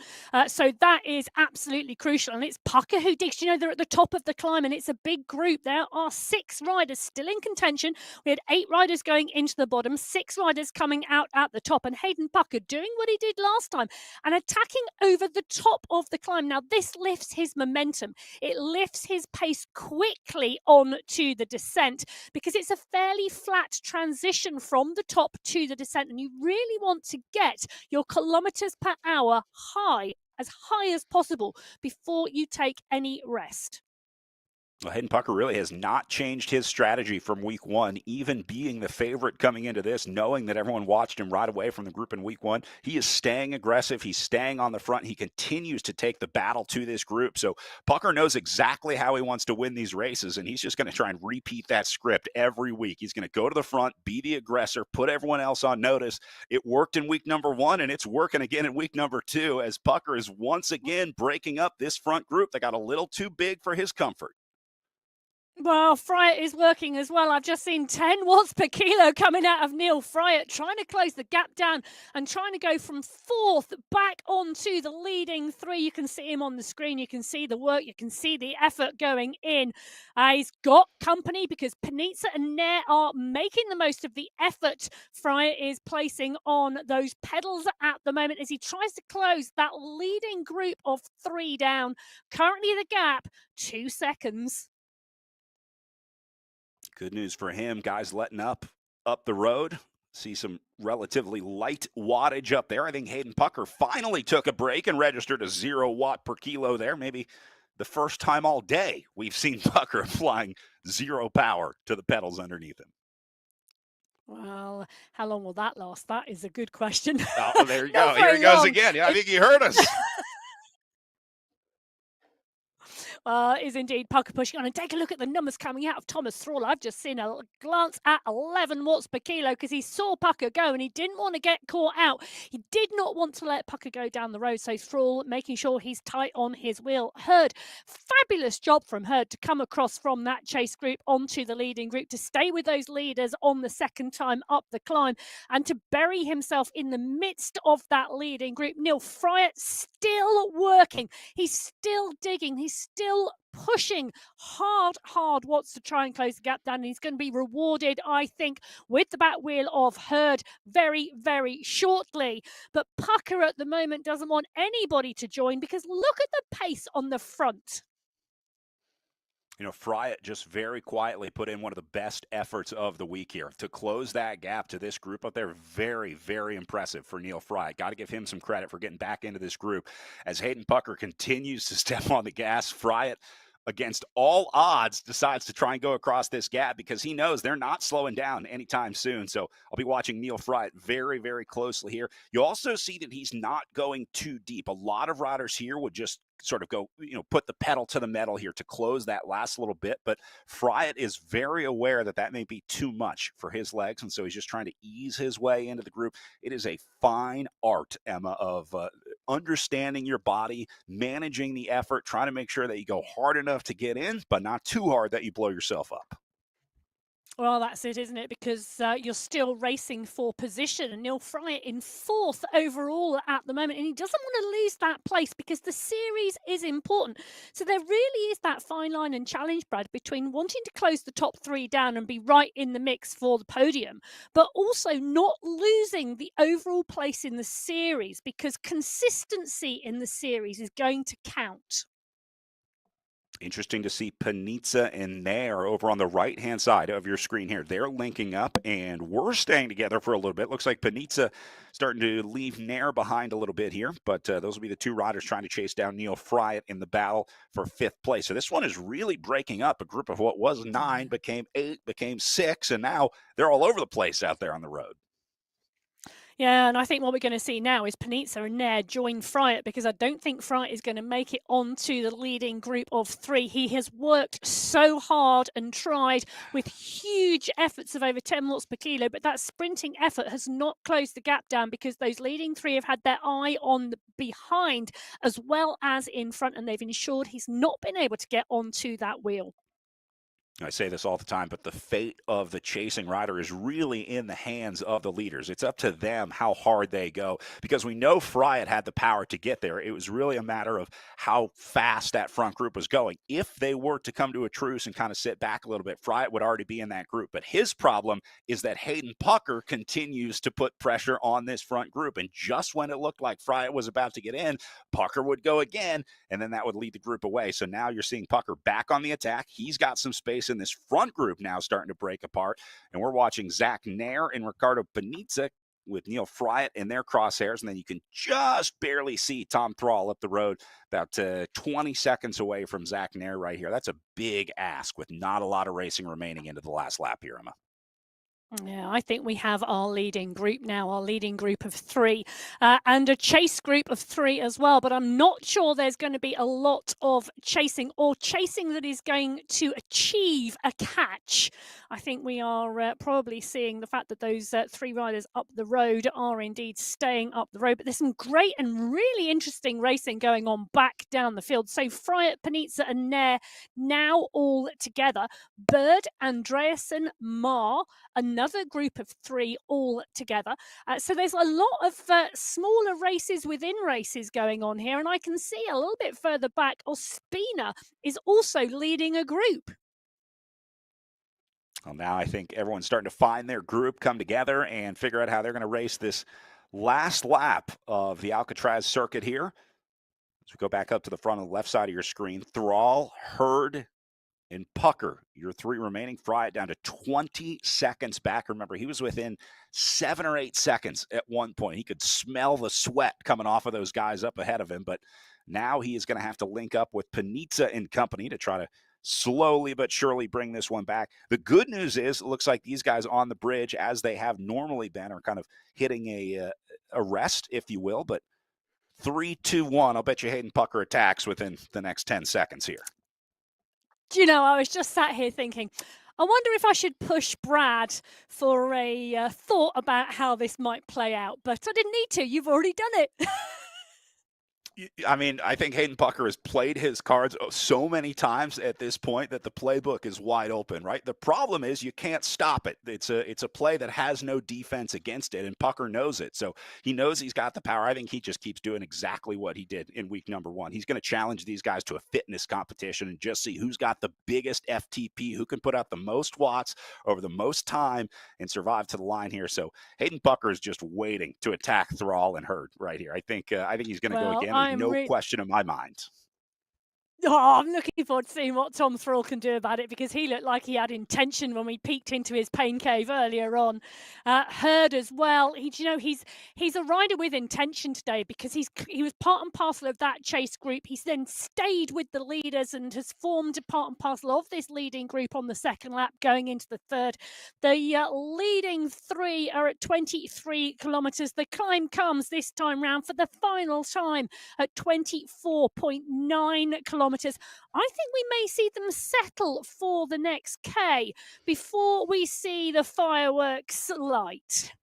So that is absolutely crucial. And it's Pucker who digs. You know, they're at the top of the climb and it's a big group. There are 6 riders still in contention. We had 8 riders going into the bottom, 6 riders coming out at the top. And Hayden Pucker doing what he did last time and attacking over the top of the climb. Now, this lifts his momentum. It lifts his pace quickly on to the descent because it's a fairly flat transition from the top to the descent, and you really want to get your kilometers per hour as high as possible before you take any rest. Well, Hayden Pucker really has not changed his strategy from week 1, even being the favorite coming into this, knowing that everyone watched him right away from the group in week 1. He is staying aggressive. He's staying on the front. He continues to take the battle to this group. So Pucker knows exactly how he wants to win these races, and he's just going to try and repeat that script every week. He's going to go to the front, be the aggressor, put everyone else on notice. It worked in week number 1, and it's working again in week number 2 as Pucker is once again breaking up this front group that got a little too big for his comfort. Well, Fryatt is working as well. I've just seen 10 watts per kilo coming out of Neil Fryatt, trying to close the gap down and trying to go from 4th back onto the leading 3. You can see him on the screen. You can see the work. You can see the effort going in. He's got company because Panizza and Nair are making the most of the effort Fryatt is placing on those pedals at the moment as he tries to close that leading group of 3 down. Currently the gap, 2 seconds. Good news for him. Guys letting up the road. See some relatively light wattage up there. I think Hayden Pucker finally took a break and registered a 0 watt per kilo there. Maybe the first time all day we've seen Pucker applying 0 power to the pedals underneath him. Well, how long will that last? That is a good question. Oh, there you go. Here he goes again. Yeah, I think he heard us. Is indeed Pucker pushing on. And take a look at the numbers coming out of Thomas Thrall. I've just seen a glance at 11 watts per kilo because he saw Pucker go and he didn't want to get caught out. He did not want to let Pucker go down the road. So Thrall making sure he's tight on his wheel. Hurd, fabulous job from Hurd to come across from that chase group onto the leading group, to stay with those leaders on the second time up the climb and to bury himself in the midst of that leading group. Neil Fryatt still working. He's still digging. He's still pushing hard watts to try and close the gap down. And he's going to be rewarded, I think, with the back wheel of Hurd very shortly. But Pucker at the moment doesn't want anybody to join because look at the pace on the front. You know, Fryatt just very quietly put in one of the best efforts of the week here to close that gap to this group up there. Very impressive for Neil Fryatt. Got to give him some credit for getting back into this group. As Hayden Pucker continues to step on the gas, Fryatt, against all odds, decides to try and go across this gap because he knows they're not slowing down anytime soon. So I'll be watching Neil Fryatt very closely here. You also see that he's not going too deep. A lot of riders here would just sort of go, put the pedal to the metal here to close that last little bit. But Fryatt is very aware that that may be too much for his legs. And so he's just trying to ease his way into the group. It is a fine art, Emma, of understanding your body, managing the effort, trying to make sure that you go hard enough to get in, but not too hard that you blow yourself up. Well, that's it, isn't it? Because you're still racing for position. And Neil Fryatt in 4th overall at the moment. And he doesn't want to lose that place because the series is important. So there really is that fine line and challenge, Brad, between wanting to close the top 3 down and be right in the mix for the podium, but also not losing the overall place in the series, because consistency in the series is going to count. Interesting to see Panizza and Nair over on the right-hand side of your screen here. They're linking up, and we're staying together for a little bit. Looks like Panizza starting to leave Nair behind a little bit here, but those will be the 2 riders trying to chase down Neil Fryatt in the battle for 5th place. So this one is really breaking up. A group of what was 9 became 8, became 6, and now they're all over the place out there on the road. Yeah, and I think what we're going to see now is Panizza and Nair join Fryatt, because I don't think Fryatt is going to make it onto the leading group of 3. He has worked so hard and tried with huge efforts of over 10 watts per kilo, but that sprinting effort has not closed the gap down because those leading 3 have had their eye on the behind as well as in front, and they've ensured he's not been able to get onto that wheel. I say this all the time, but the fate of the chasing rider is really in the hands of the leaders. It's up to them how hard they go, because we know Fryatt had the power to get there. It was really a matter of how fast that front group was going. If they were to come to a truce and kind of sit back a little bit, Fryatt would already be in that group. But his problem is that Hayden Pucker continues to put pressure on this front group. And just when it looked like Fryatt was about to get in, Pucker would go again, and then that would lead the group away. So now you're seeing Pucker back on the attack. He's got some space in this front group now starting to break apart. And we're watching Zach Nair and Ricardo Panizza with Neil Fryatt in their crosshairs. And then you can just barely see Tom Thrall up the road, about 20 seconds away from Zach Nair right here. That's a big ask with not a lot of racing remaining into the last lap here, Emma. Yeah, I think we have our leading group now, our leading group of 3, and a chase group of 3 as well. But I'm not sure there's going to be a lot of chasing that is going to achieve a catch. I think we are probably seeing the fact that those 3 riders up the road are indeed staying up the road. But there's some great and really interesting racing going on back down the field. So Fryatt, Panizza and Nair now all together. Bird, Andreasen, Marr, another group of 3 all together. So there's a lot of smaller races within races going on here. And I can see a little bit further back, Ospina is also leading a group. Well, now I think everyone's starting to find their group, come together, and figure out how they're going to race this last lap of the Alcatraz circuit here. As we go back up to the front of the left side of your screen, Thrall, Hurd, and Pucker, your 3 remaining. Fryatt down to 20 seconds back. Remember, he was within 7 or 8 seconds at one point. He could smell the sweat coming off of those guys up ahead of him, but now he is going to have to link up with Panizza and company to try to slowly but surely bring this one back. The good news is it looks like these guys on the bridge, as they have normally been, are kind of hitting a rest, if you will. But 3, 2, 1, I'll bet you Hayden Pucker attacks within the next 10 seconds here. Do you know, I was just sat here thinking, I wonder if I should push Brad for a thought about how this might play out, but I didn't need to. You've already done it. I mean, I think Hayden Pucker has played his cards so many times at this point that the playbook is wide open, right? The problem is you can't stop it. It's a play that has no defense against it, and Pucker knows it. So he knows he's got the power. I think he just keeps doing exactly what he did in week number 1. He's going to challenge these guys to a fitness competition and just see who's got the biggest FTP, who can put out the most watts over the most time and survive to the line here. So Hayden Pucker is just waiting to attack Thrall and Hurd right here. I think he's going to go Well, again. No question in my mind. Oh, I'm looking forward to seeing what Tom Thrall can do about it, because he looked like he had intention when we peeked into his pain cave earlier on. Hurd as well. He's a rider with intention today, because he was part and parcel of that chase group. He's then stayed with the leaders and has formed a part and parcel of this leading group on the second lap going into the third. The leading 3 are at 23 kilometres. The climb comes this time round for the final time at 24.9 kilometres. I think we may see them settle for the next K before we see the fireworks light.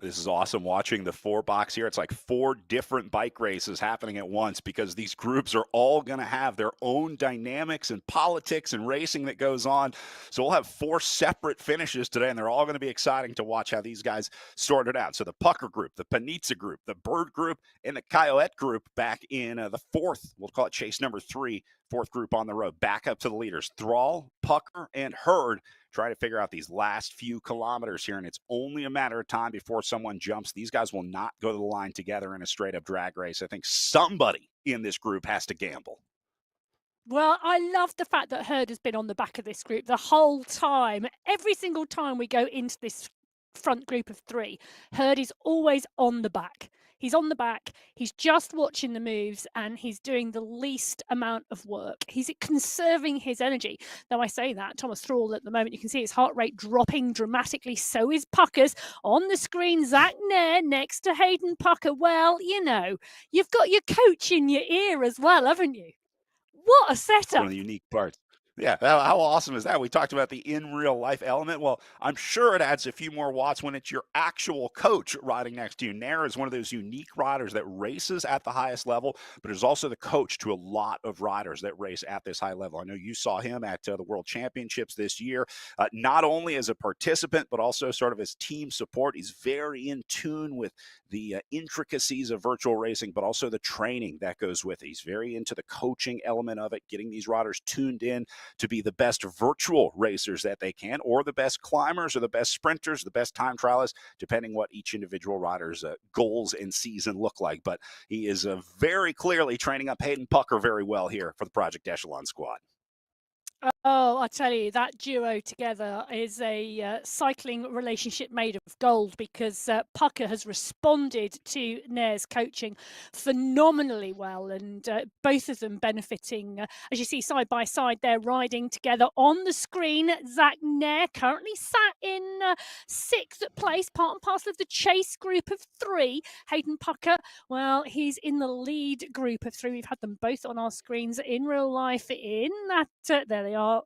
This is awesome watching the 4 box here. It's like 4 different bike races happening at once, because these groups are all going to have their own dynamics and politics and racing that goes on. So we'll have 4 separate finishes today, and they're all going to be exciting to watch how these guys sort it out. So the Pucker group, the Panizza group, the Bird group, and the Coyote group back in the 4th, we'll call it chase number 3, 4th group on the road, back up to the leaders. Thrall, Pucker, and Hurd trying to figure out these last few kilometers here, and it's only a matter of time before someone jumps. These guys will not go to the line together in a straight-up drag race. I think somebody in this group has to gamble. Well, I love the fact that Hurd has been on the back of this group the whole time. Every single time we go into this front group of 3, Hurd is always on the back. He's on the back, he's just watching the moves, and he's doing the least amount of work. He's conserving his energy. Though I say that, Thomas Thrall at the moment, you can see his heart rate dropping dramatically. So is Pucker's. On the screen, Zach Nair next to Hayden Pucker. Well, you've got your coach in your ear as well, haven't you? What a setup. One of the unique parts. Yeah, how awesome is that? We talked about the in real life element. Well, I'm sure it adds a few more watts when it's your actual coach riding next to you. Nair is one of those unique riders that races at the highest level, but is also the coach to a lot of riders that race at this high level. I know you saw him at the World Championships this year, not only as a participant, but also sort of as team support. He's very in tune with the intricacies of virtual racing, but also the training that goes with it. He's very into the coaching element of it, getting these riders tuned in to be the best virtual racers that they can, or the best climbers, or the best sprinters, the best time trialists, depending what each individual rider's goals and season look like. But he is very clearly training up Hayden Pucker very well here for the Project Echelon squad. Oh, I tell you, that duo together is a cycling relationship made of gold, because Pucker has responded to Nair's coaching phenomenally well, and both of them benefiting. As you see, side by side, they're riding together on the screen. Zach Nair currently sat in 6th place, part and parcel of the chase group of 3. Hayden Pucker, well, he's in the lead group of 3. We've had them both on our screens in real life in that, there they are.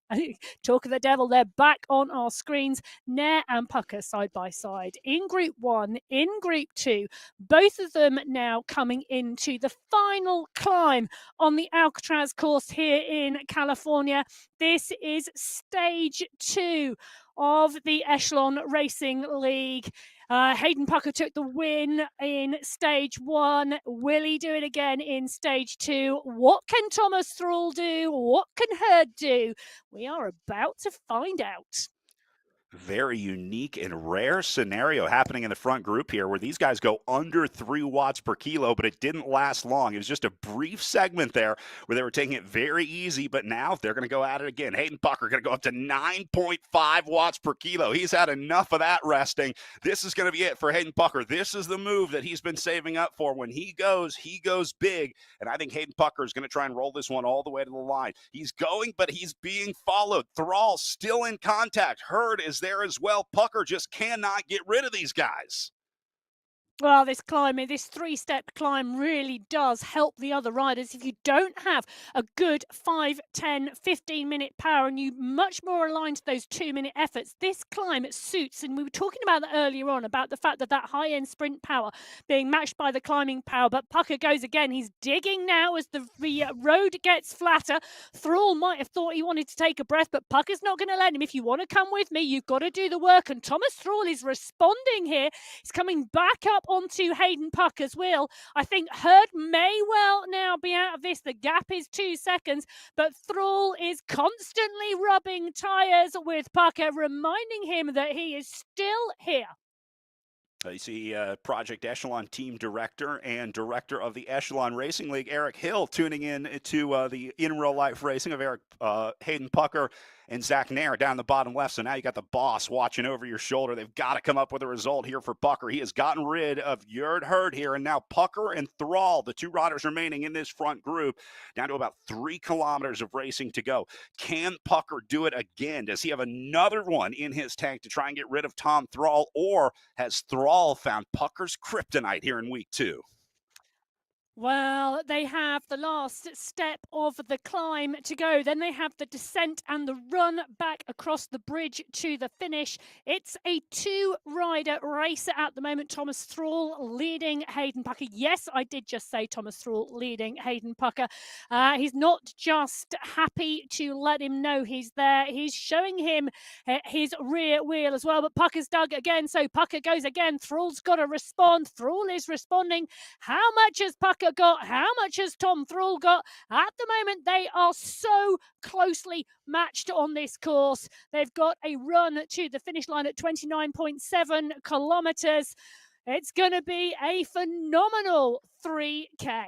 Talk of the devil, they're back on our screens. Nair and Pucker side by side in group 1, in group 2, both of them now coming into the final climb on the Alcatraz course here in California. This is stage 2 of the Echelon Racing League. Hayden Pucker took the win in stage 1. Will he do it again in stage 2? What can Thomas Thrall do? What can Hurd do? We are about to find out. Very unique and rare scenario happening in the front group here, where these guys go under 3 watts per kilo, but it didn't last long. It was just a brief segment there where they were taking it very easy, but now they're going to go at it again. Hayden Pucker going to go up to 9.5 watts per kilo. He's had enough of that resting. This is going to be it for Hayden Pucker. This is the move that he's been saving up for. When he goes big, and I think Hayden Pucker is going to try and roll this one all the way to the line. He's going, but he's being followed. Thrall still in contact. Hurd is there as well. Pucker just cannot get rid of these guys. Well, this climbing, this three-step climb really does help the other riders. If you don't have a good 5, 10, 15-minute power and you much more aligned to those 2-minute efforts, this climb it suits. And we were talking about that earlier on, about the fact that that high-end sprint power being matched by the climbing power. But Pucker goes again. He's digging now as the road gets flatter. Thrall might have thought he wanted to take a breath, but Pucker's not going to let him. If you want to come with me, you've got to do the work. And Thomas Thrall is responding here. He's coming back up onto Hayden Pucker's wheel. I think Hurd may well now be out of this. The gap is 2 seconds, but Thrall is constantly rubbing tyres with Pucker, reminding him that he is still here. You see Project Echelon team director and director of the Echelon Racing League, Eric Hill, tuning in to the in-real-life racing of Hayden Pucker and Zach Nair down the bottom left. So now you got the boss watching over your shoulder. They've got to come up with a result here for Pucker. He has gotten rid of Jurd Hurd here, and now Pucker and Thrall, the two riders remaining in this front group, down to about 3 kilometers of racing to go. Can Pucker do it again? Does he have another one in his tank to try and get rid of Tom Thrall, or has Thrall found Pucker's kryptonite here in week 2? Well, they have the last step of the climb to go. Then they have the descent and the run back across the bridge to the finish. It's a 2-rider race at the moment. Thomas Thrall leading Hayden Pucker. Yes, I did just say Thomas Thrall leading Hayden Pucker. He's not just happy to let him know he's there. He's showing him his rear wheel as well. But Pucker's dug again, so Pucker goes again. Thrall's got to respond. Thrall is responding. How much has Pucker got? How much has Tom Thrall got? At the moment, they are so closely matched on this course. They've got a run to the finish line at 29.7 kilometers. It's going to be a phenomenal 3K.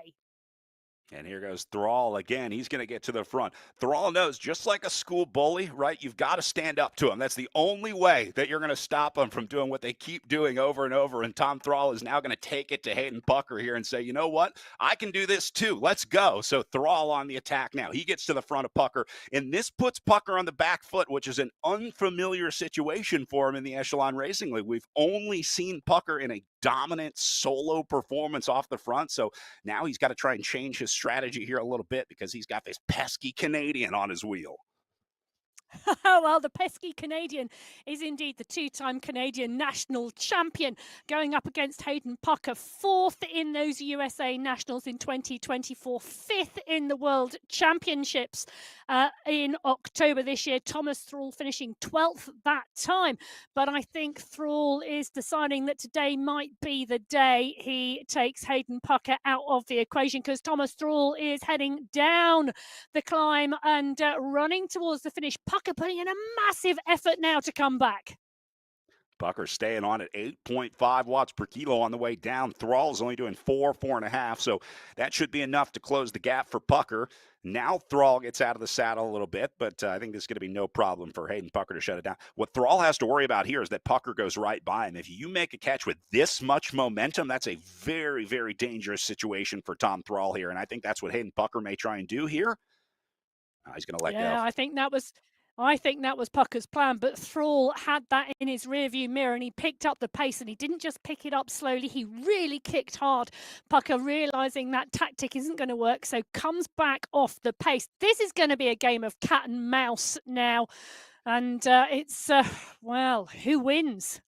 And here goes Thrall again. He's going to get to the front. Thrall knows, just like a school bully, right? You've got to stand up to him. That's the only way that you're going to stop them from doing what they keep doing over and over. And Tom Thrall is now going to take it to Hayden Pucker here and say, you know what? I can do this too. Let's go. So Thrall on the attack now. He gets to the front of Pucker. And this puts Pucker on the back foot, which is an unfamiliar situation for him in the Echelon Racing League. We've only seen Pucker in a dominant solo performance off the front. So now he's got to try and change his strategy here a little bit because he's got this pesky Canadian on his wheel. Well, the pesky Canadian is indeed the 2-time Canadian national champion, going up against Hayden Pucker, 4th in those USA Nationals in 2024, 5th in the World Championships in October this year. Thomas Thrall finishing 12th that time. But I think Thrall is deciding that today might be the day he takes Hayden Pucker out of the equation, because Thomas Thrall is heading down the climb and running towards the finish. Pucker putting in a massive effort now to come back. Pucker staying on at 8.5 watts per kilo on the way down. Thrall is only doing 4.5, so that should be enough to close the gap for Pucker. Now Thrall gets out of the saddle a little bit, but I think this is going to be no problem for Hayden Pucker to shut it down. What Thrall has to worry about here is that Pucker goes right by him. If you make a catch with this much momentum, that's a very, very dangerous situation for Tom Thrall here, and I think that's what Hayden Pucker may try and do here. He's going to let go. Yeah, I think that was Pucker's plan, but Thrall had that in his rearview mirror and he picked up the pace, and he didn't just pick it up slowly, he really kicked hard. Pucker, realizing that tactic isn't going to work, so comes back off the pace. This is going to be a game of cat and mouse now, and it's, well, who wins?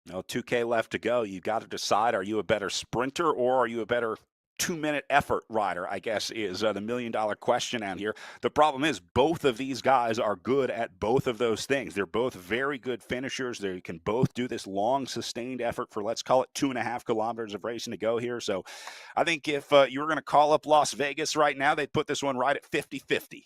No, 2K left to go. You've got to decide, are you a better sprinter or are you a better 2-minute effort rider, I guess, is the $1 million question out here. The problem is both of these guys are good at both of those things. They're both very good finishers. They can both do this long, sustained effort for, let's call it 2.5 kilometers of racing to go here. So I think if you were going to call up Las Vegas right now, they'd put this one right at 50-50.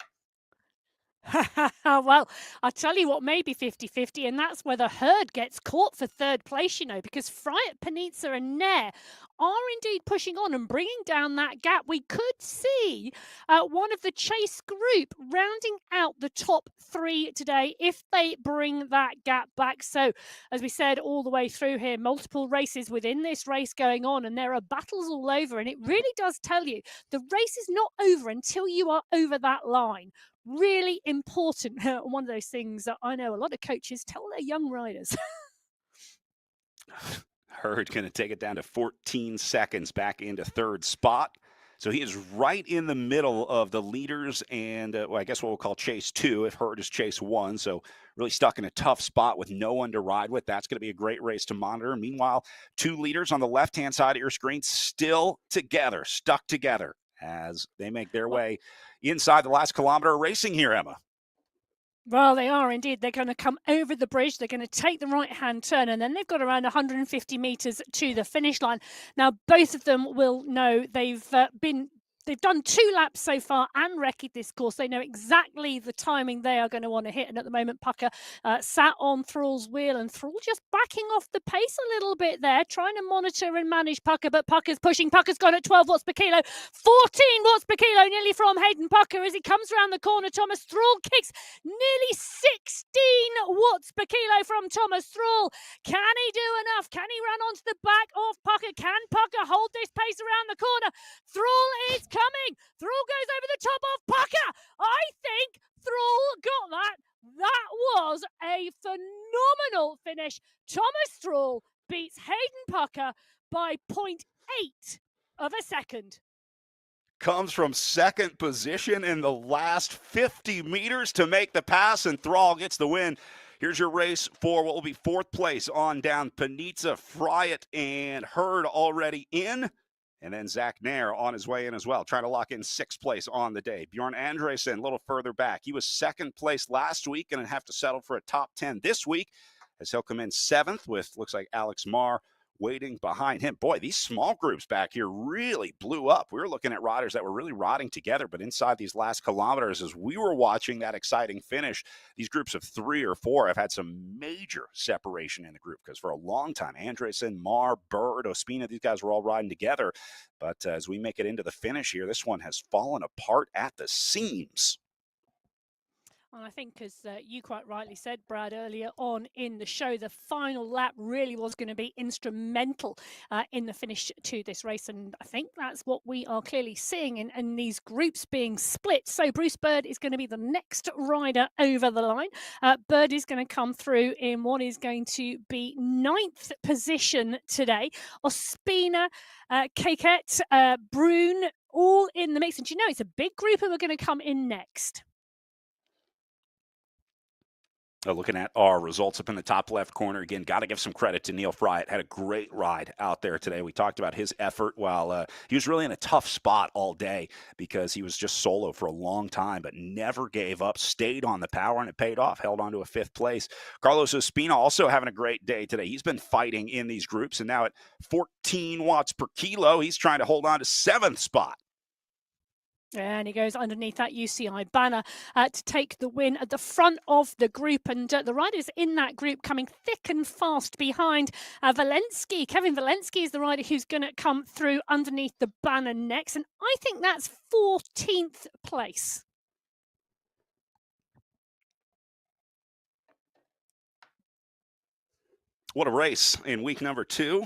Well, I'll tell you what, maybe 50-50, and that's whether Hurd gets caught for 3rd place, because Fryatt, Panizza and Nair are indeed pushing on and bringing down that gap. We could see one of the chase group rounding out the top 3 today if they bring that gap back. So, as we said all the way through here, multiple races within this race going on, and there are battles all over, and it really does tell you the race is not over until you are over that line. Really important. One of those things that I know a lot of coaches tell their young riders. Hurd going to take it down to 14 seconds back into third spot. So he is right in the middle of the leaders and, well, I guess what we'll call chase 2 if Hurd is chase 1. So really stuck in a tough spot with no one to ride with. That's going to be a great race to monitor. Meanwhile, 2 leaders on the left-hand side of your screen still together, stuck together as they make their way inside the last kilometer of racing here, Emma. Well, they are indeed. They're going to come over the bridge. They're going to take the right-hand turn, and then they've got around 150 metres to the finish line. Now, both of them will know they've done 2 laps so far and recce'd this course. They know exactly the timing they are going to want to hit. And at the moment, Pucker sat on Thrall's wheel, and Thrall just backing off the pace a little bit there, trying to monitor and manage Pucker. But Pucker's pushing. Pucker's gone at 12 watts per kilo, 14 watts per kilo, nearly from Hayden Pucker as he comes around the corner. Thomas Thrall kicks nearly 16 watts per kilo from Thomas Thrall. Can he do enough? Can he run onto the back of Pucker? Can Pucker hold this pace around the corner? Thrall is coming. Thrall goes over the top of Pucker. I think Thrall got that. That was a phenomenal finish. Thomas Thrall beats Hayden Pucker by 0.8 of a second. Comes from second position in the last 50 meters to make the pass, and Thrall gets the win. Here's your race for what will be 4th place on down. Panizza, Fryatt, and Hurd already in. And then Zach Nair on his way in as well, trying to lock in 6th place on the day. Bjorn Andresen a little further back. He was 2nd place last week and have to settle for a top 10 this week as he'll come in 7th with, looks like, Alex Marr waiting behind him. Boy, these small groups back here really blew up. We were looking at riders that were really riding together, but inside these last kilometers, as we were watching that exciting finish, these groups of 3 or 4 have had some major separation in the group because for a long time, Andresen, Marr, Bird, Ospina, these guys were all riding together. But as we make it into the finish here, this one has fallen apart at the seams. And I think, as you quite rightly said, Brad, earlier on in the show, the final lap really was going to be instrumental in the finish to this race. And I think that's what we are clearly seeing in these groups being split. So Bruce Bird is going to be the next rider over the line. Bird is going to come through in what is going to be 9th position today. Ospina, Keket, Brune, all in the mix. And you know, it's a big group who are going to come in next. Looking at our results up in the top left corner, again, got to give some credit to Neil Fryatt. Had a great ride out there today. We talked about his effort while he was really in a tough spot all day because he was just solo for a long time, but never gave up, stayed on the power, and it paid off, held on to a 5th place. Carlos Ospina also having a great day today. He's been fighting in these groups, and now at 14 watts per kilo, he's trying to hold on to 7th spot. And he goes underneath that UCI banner to take the win at the front of the group. And the riders in that group coming thick and fast behind Valensky. Kevin Valensky is the rider who's going to come through underneath the banner next. And I think that's 14th place. What a race in week number 2.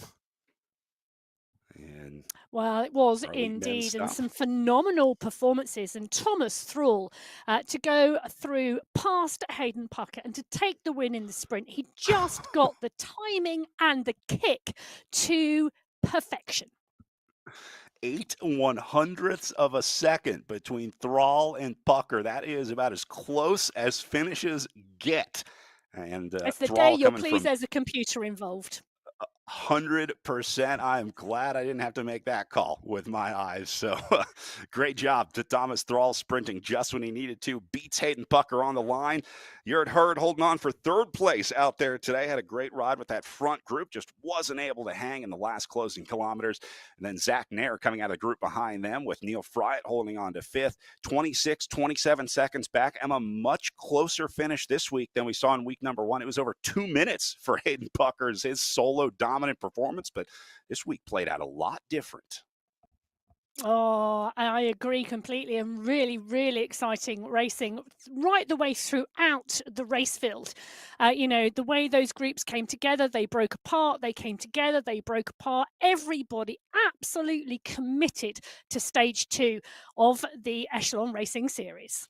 Well, it was indeed, and some phenomenal performances. And Thomas Thrall to go through past Hayden Pucker and to take the win in the sprint. He just got the timing and the kick to perfection. 0.08 of a second between Thrall and Pucker. That is about as close as finishes get. And it's the day you're pleased there's a computer involved. 100%. I'm glad I didn't have to make that call with my eyes. So great job to Thomas Thrall, sprinting just when he needed to. Beats Hayden Pucker on the line. You're Hurd holding on for 3rd place out there today. Had a great ride with that front group. Just wasn't able to hang in the last closing kilometers. And then Zach Nair coming out of the group behind them with Neil Fryatt holding on to 5th. 26, 27 seconds back. Emma, much closer finish this week than we saw in week number 1. It was over 2 minutes for Hayden Pucker's his solo dominant performance, but this week played out a lot different. Oh, I agree completely, and really, really exciting racing right the way throughout the race field. You know, the way those groups came together, they broke apart, they came together, they broke apart. Everybody absolutely committed to stage 2 of the Echelon Racing Series.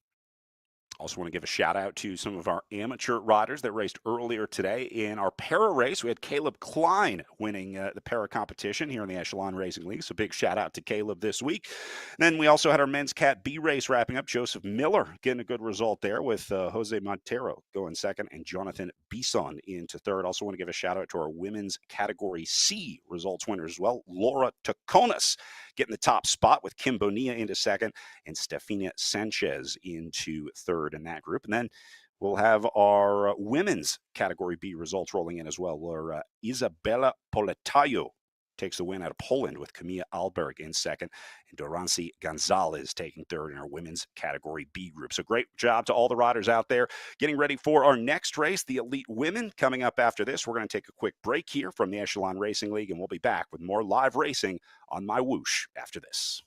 Also want to give a shout out to some of our amateur riders that raced earlier today in our para race. We had Caleb Klein winning the para competition here in the Echelon Racing League. So big shout out to Caleb this week. And then we also had our men's Cat B race wrapping up. Joseph Miller getting a good result there with Jose Montero going second and Jonathan Bison into third. Also want to give a shout out to our women's category C results winners as well. Laura Taconis getting the top spot with Kim Bonilla into second and Stefania Sanchez into third in that group. And then we'll have our women's category B results rolling in as well, where Isabella Poletayo takes the win out of Poland with Camilla Alberg in second, and Dorancy Gonzalez taking third in our women's category B group. So great job to all the riders out there getting ready for our next race, the Elite Women. Coming up after this, we're going to take a quick break here from the Echelon Racing League, and we'll be back with more live racing on MyWhoosh after this.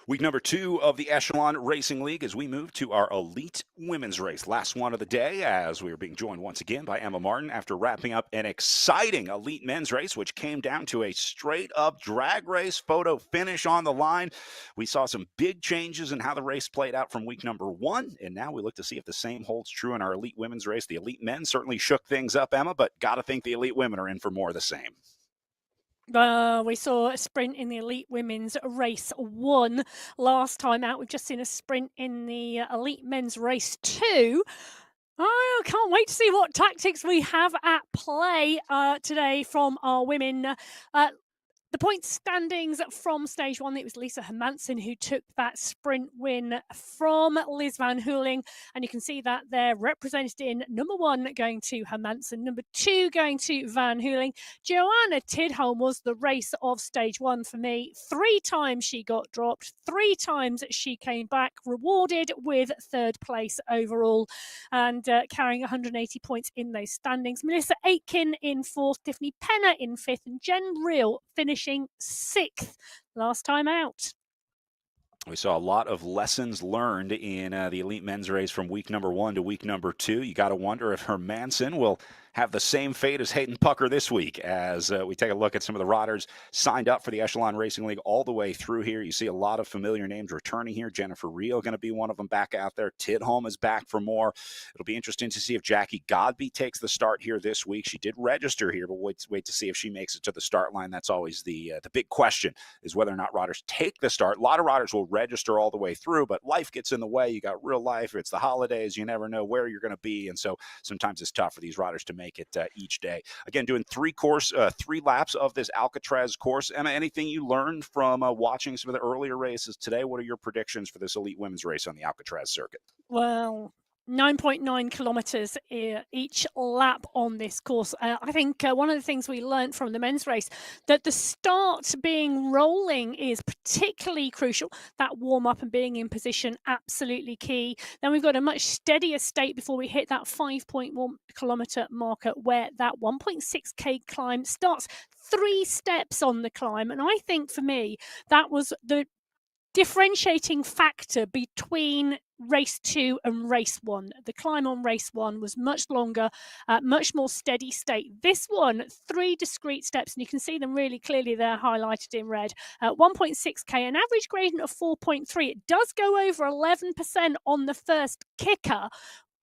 Week number 2 of the Echelon Racing League as we move to our elite women's race. Last one of the day as we are being joined once again by Emma Martin after wrapping up an exciting elite men's race, which came down to a straight-up drag race photo finish on the line. We saw some big changes in how the race played out from week number 1, and now we look to see if the same holds true in our elite women's race. The elite men certainly shook things up, Emma, but got to think the elite women are in for more of the same. We saw a sprint in the elite women's race 1 last time out. We've just seen a sprint in the elite men's race 2. I can't wait to see what tactics we have at play today from our women. The point standings from stage 1, it was Lisa Hermansen who took that sprint win from Liz Van Hooling. And you can see that they're represented in number 1 going to Hermansen, number 2 going to Van Hooling. Joanna Tidholm was the race of stage 1 for me. 3 times she got dropped, 3 times she came back, rewarded with 3rd place overall and carrying 180 points in those standings. Melissa Aitken in 4th, Tiffany Penner in 5th, and Jen Reel finishing 6th last time out. We saw a lot of lessons learned in the elite men's race from week number 1 to week number 2. You got to wonder if Hermansen will have the same fate as Hayden Pucker this week as we take a look at some of the riders signed up for the Echelon Racing League all the way through here. You see a lot of familiar names returning here. Jennifer Reel going to be one of them back out there. Tidholm is back for more. It'll be interesting to see if Jackie Godby takes the start here this week. She did register here, but wait to see if she makes it to the start line. That's always the big question, is whether or not riders take the start. A lot of riders will register all the way through, but life gets in the way. You got real life. It's the holidays. You never know where you're going to be, and so sometimes it's tough for these riders to make it each day. Again, doing 3 laps of this Alcatraz course. Emma, anything you learned from watching some of the earlier races today? What are your predictions for this elite women's race on the Alcatraz circuit? Well, 9.9 kilometers each lap on this course. I think one of the things we learned from the men's race, that the start being rolling is particularly crucial. That warm up and being in position, absolutely key. Then we've got a much steadier state before we hit that 5.1 kilometer marker, where that 1.6k climb starts 3 steps on the climb. And I think for me, that was the differentiating factor between race 2 and race 1. The climb on race 1 was much longer, much more steady state. This one, 3 discrete steps, and you can see them really clearly there highlighted in red. 1.6k, an average gradient of 4.3. It does go over 11% on the first kicker,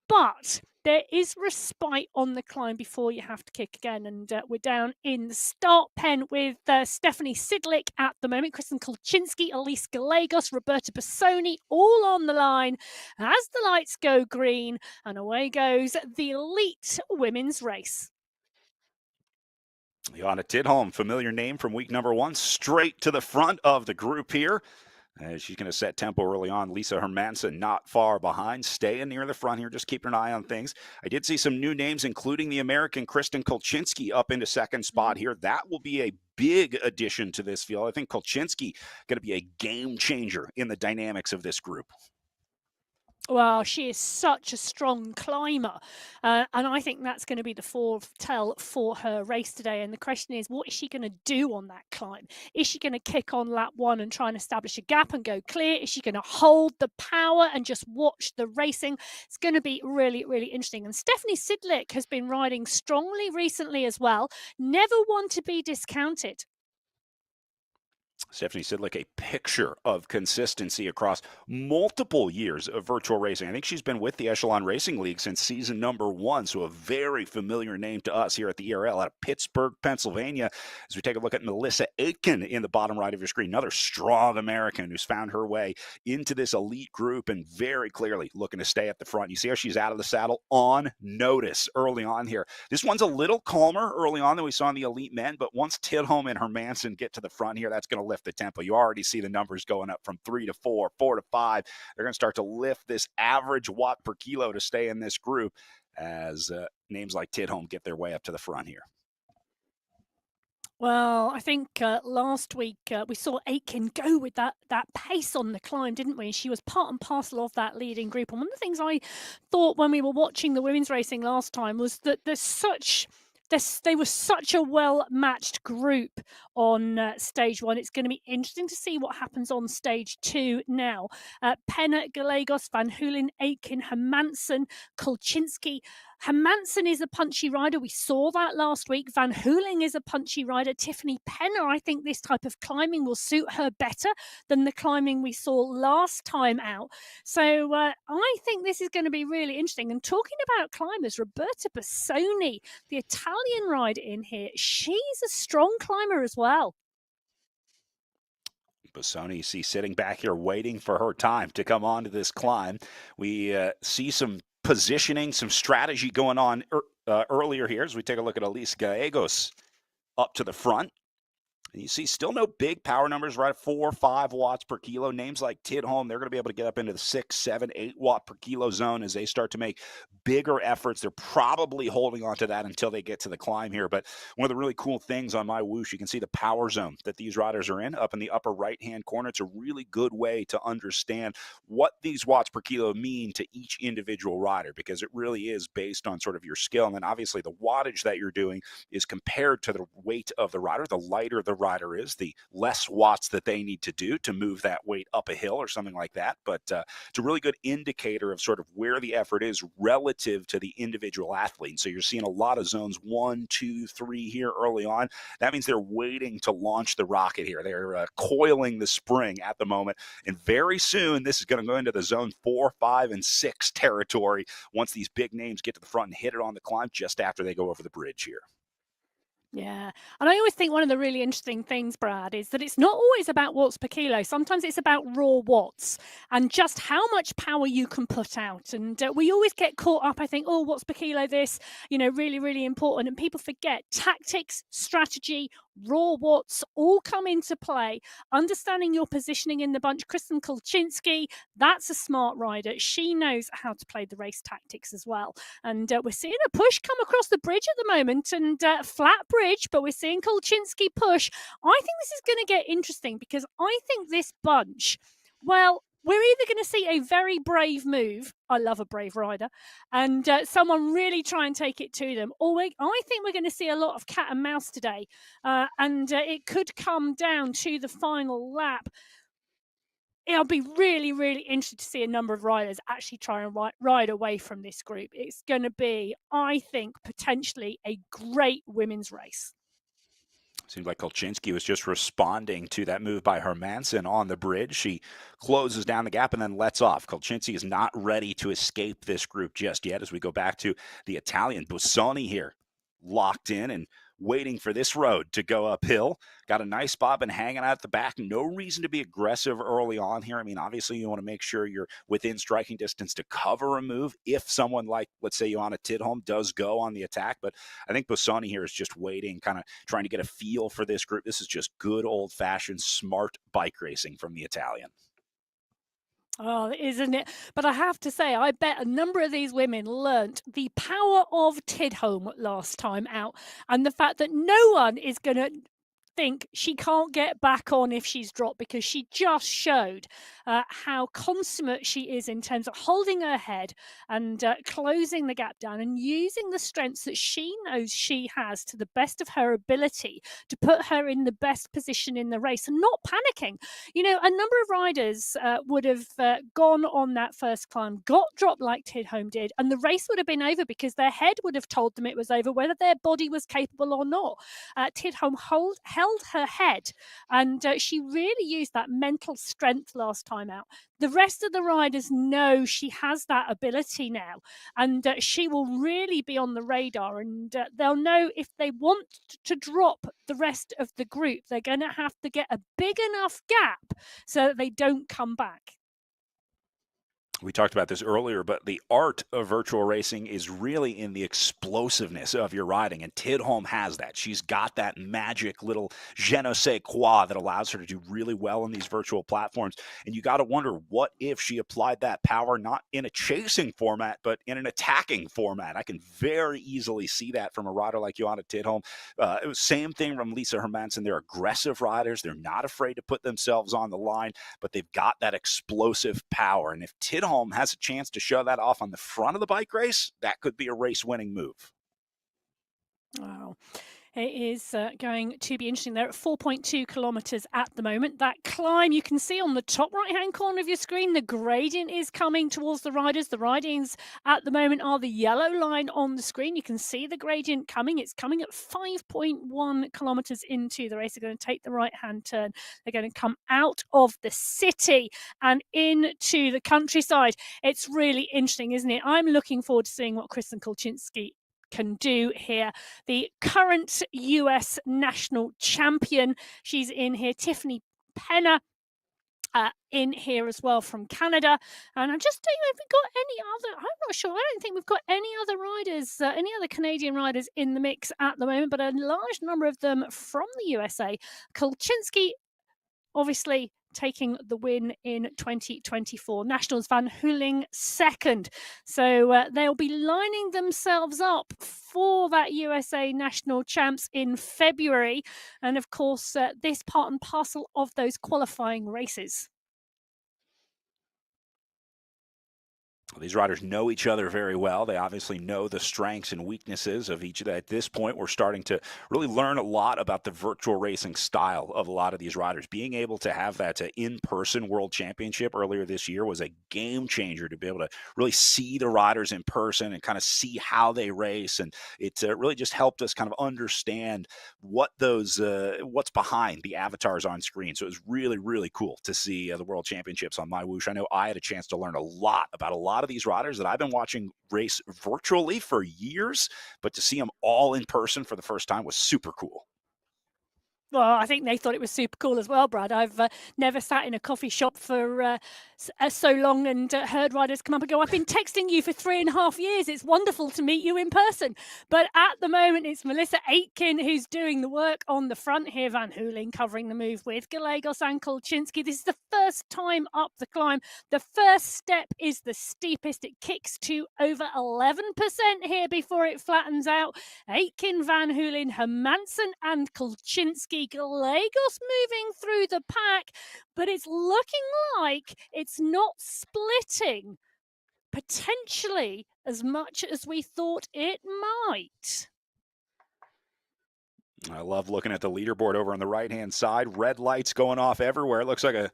but there is respite on the climb before you have to kick again. And we're down in the start pen with Stephanie Sidlick at the moment, Kristen Kolczynski, Elise Gallegos, Roberta Bassoni, all on the line as the lights go green. And away goes the elite women's race. Joanna Tidholm, familiar name from week number 1, straight to the front of the group here. She's going to set tempo early on. Lisa Hermansen not far behind, staying near the front here, just keeping an eye on things. I did see some new names, including the American Kristen Kolczynski up into 2nd spot here. That will be a big addition to this field. I think Kolczynski going to be a game changer in the dynamics of this group. Well, she is such a strong climber, and I think that's going to be the foretell for her race today. And the question is, what is she going to do on that climb? Is she going to kick on lap 1 and try and establish a gap and go clear? Is she going to hold the power and just watch the racing? It's going to be really, really interesting. And Stephanie Sidlick has been riding strongly recently as well. Never one to be discounted. Stephanie Sidlick, a picture of consistency across multiple years of virtual racing. I think she's been with the Echelon Racing League since season number 1, so a very familiar name to us here at the ERL out of Pittsburgh, Pennsylvania. As we take a look at Melissa Aitken in the bottom right of your screen, another strong American who's found her way into this elite group and very clearly looking to stay at the front. You see how she's out of the saddle on notice early on here. This one's a little calmer early on than we saw in the elite men, but once Tidholm and Hermansen get to the front here, that's going to lift the tempo. You already see the numbers going up from 3 to 4, 4 to 5. They're going to start to lift this average watt per kilo to stay in this group as names like Tidholm get their way up to the front here. Well, I think last week we saw Aitken go with that pace on the climb, didn't we? She was part and parcel of that leading group. And one of the things I thought when we were watching the women's racing last time was that there's such they were such a well-matched group on stage one. It's going to be interesting to see what happens on stage two now. Penna, Gallegos, Van Hoolen, Aitken, Hermansen, Kolczynski. Hermansen is a punchy rider. We saw that last week. Van Hooling is a punchy rider. Tiffany Penna, I think this type of climbing will suit her better than the climbing we saw last time out. So I think this is going to be really interesting. And talking about climbers, Roberta Bassoni, the Italian rider in here, she's a strong climber as well. Bassoni, see sitting back here waiting for her time to come on to this climb. We see some positioning, some strategy going on earlier here as we take a look at Elise Gallegos up to the front. And you see still no big power numbers, right? 4 or 5 watts per kilo. Names like Tidholm, they're going to be able to get up into the 6, 7, 8 watt per kilo zone as they start to make bigger efforts. They're probably holding on to that until they get to the climb here. But one of the really cool things on MyWhoosh, you can see the power zone that these riders are in up in the upper right-hand corner. It's a really good way to understand what these watts per kilo mean to each individual rider, because it really is based on sort of your skill. And then obviously the wattage that you're doing is compared to the weight of the rider. The lighter the rider is, the less watts that they need to do to move that weight up a hill or something like that. But it's a really good indicator of sort of where the effort is relative to the individual athlete. And so you're seeing a lot of zones 1, 2, 3 here early on. That means they're waiting to launch the rocket here. They're coiling the spring at the moment. And very soon, this is going to go into the zone 4, 5, and 6 territory once these big names get to the front and hit it on the climb just after they go over the bridge here. Yeah. And I always think one of the really interesting things, Brad, is that it's not always about watts per kilo. Sometimes it's about raw watts and just how much power you can put out. And we always get caught up, I think, oh, watts per kilo, this, really, really important. And people forget tactics, strategy, raw watts all come into play. Understanding your positioning in the bunch. Kristen Kolczynski, that's a smart rider. She knows how to play the race tactics as well. And we're seeing a push come across the bridge at the moment, and flat bridge, but we're seeing Kolczynski push. I think this is going to get interesting because I think this bunch, well, we're either going to see a very brave move. I love a brave rider, and someone really try and take it to them. Or I think we're going to see a lot of cat and mouse today, and it could come down to the final lap. It'll be really, really interesting to see a number of riders actually try and ride away from this group. It's going to be, I think, potentially a great women's race. Seems like Kolczynski was just responding to that move by Hermansen on the bridge. She closes down the gap and then lets off. Kolczynski is not ready to escape this group just yet as we go back to the Italian. Bassoni here, locked in and waiting for this road to go uphill. Got a nice spot and hanging out at the back. No reason to be aggressive early on here. I mean, obviously you want to make sure you're within striking distance to cover a move if someone like, let's say, Johanna Tidholm does go on the attack. But I think Bassoni here is just waiting, kind of trying to get a feel for this group. This is just good old-fashioned smart bike racing from the Italian. Oh, isn't it? But I have to say, I bet a number of these women learnt the power of Tidholm last time out, and the fact that no one is going to think she can't get back on if she's dropped, because she just showed how consummate she is in terms of holding her head and closing the gap down and using the strengths that she knows she has to the best of her ability to put her in the best position in the race and not panicking. A number of riders would have gone on that first climb, got dropped like Tidholm did, and the race would have been over because their head would have told them it was over, whether their body was capable or not. Tidholm held her head, and she really used that mental strength last time out. The rest of the riders know she has that ability now, and she will really be on the radar, and they'll know if they want to drop the rest of the group, they're going to have to get a big enough gap so that they don't come back. We talked about this earlier, but the art of virtual racing is really in the explosiveness of your riding, and Tidholm has that. She's got that magic little je ne sais quoi that allows her to do really well in these virtual platforms, and you got to wonder, what if she applied that power not in a chasing format, but in an attacking format? I can very easily see that from a rider like Johanna Tidholm. It was same thing from Lisa Hermansen. They're aggressive riders. They're not afraid to put themselves on the line, but they've got that explosive power, and if Tidholm has a chance to show that off on the front of the bike race, that could be a race-winning move. Wow. It is going to be interesting. They're at 4.2 kilometres at the moment. That climb, you can see on the top right-hand corner of your screen, the gradient is coming towards the riders. The ridings at the moment are the yellow line on the screen. You can see the gradient coming. It's coming at 5.1 kilometres into the race. They're going to take the right-hand turn. They're going to come out of the city and into the countryside. It's really interesting, isn't it? I'm looking forward to seeing what Kristen Kolczynski can do here. The current US national champion, she's in here. Tiffany Penner in here as well from Canada. And I'm just thinking, have we got any other? I'm not sure. I don't think we've got any other riders, any other Canadian riders in the mix at the moment, but a large number of them from the USA. Kolczynski, obviously taking the win in 2024. Nationals Van Hooling second. So they'll be lining themselves up for that USA National Champs in February. And of course, this part and parcel of those qualifying races. These riders know each other very well. They obviously know the strengths and weaknesses of each. At this point, we're starting to really learn a lot about the virtual racing style of a lot of these riders. Being able to have that in-person World Championship earlier this year was a game changer to be able to really see the riders in person and kind of see how they race. And it really just helped us kind of understand what those what's behind the avatars on screen. So it was really, really cool to see the World Championships on MyWhoosh. I know I had a chance to learn a lot about a lot of these riders that I've been watching race virtually for years, but to see them all in person for the first time was super cool. Well, I think they thought it was super cool as well, Brad. I've never sat in a coffee shop for so long and heard riders come up and go, I've been texting you for 3.5 years. It's wonderful to meet you in person. But at the moment, it's Melissa Aitken who's doing the work on the front here. Van Hooling covering the move with Gallegos and Kolczynski. This is the first time up the climb. The first step is the steepest. It kicks to over 11% here before it flattens out. Aitken, Van Hooling, Hermansen and Kolczynski. Gallegos moving through the pack, but it's looking like it's not splitting potentially as much as we thought it might. I love looking at the leaderboard over on the right-hand side. Red lights going off everywhere. It looks like a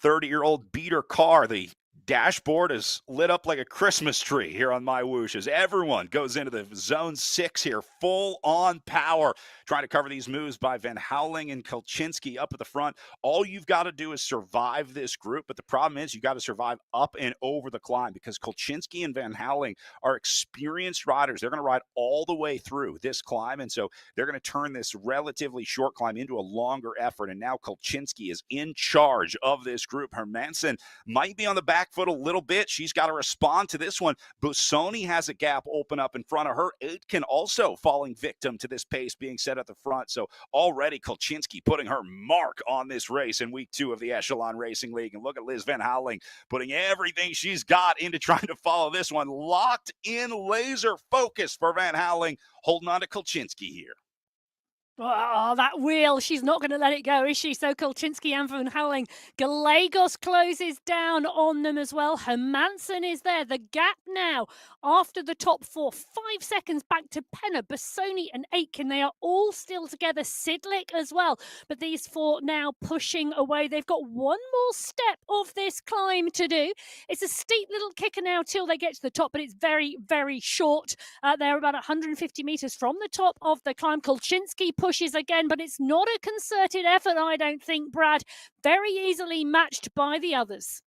30-year-old beater car. The dashboard is lit up like a Christmas tree here on MyWhoosh as everyone goes into the zone 6 here, full on power, trying to cover these moves by Van Houweling and Kolczynski up at the front. All you've got to do is survive this group, but the problem is you got to survive up and over the climb because Kolczynski and Van Houweling are experienced riders. They're going to ride all the way through this climb, and so they're going to turn this relatively short climb into a longer effort, and now Kolczynski is in charge of this group. Hermansen might be on the back foot a little bit. She's got to respond to this one. Busoni has a gap open up in front of her. Aitken also falling victim to this pace being set at the front. So already Kolczynski putting her mark on this race in week 2 of the Echelon Racing League. And look at Liz Van Houweling putting everything she's got into trying to follow this one. Locked in laser focus for Van Houweling, holding on to Kolczynski here. Oh, that wheel. She's not going to let it go, is she? So Kolczynski and Van Houweling. Gallegos closes down on them as well. Hermansen is there. The gap now after the top 4. 5 seconds back to Penner, Busoni and Aitken. They are all still together. Sidlick as well. But these 4 now pushing away. They've got one more step of this climb to do. It's a steep little kicker now till they get to the top, but it's very, very short. They're about 150 metres from the top of the climb. Kolczynski pushes again, but it's not a concerted effort, I don't think, Brad. Very easily matched by the others.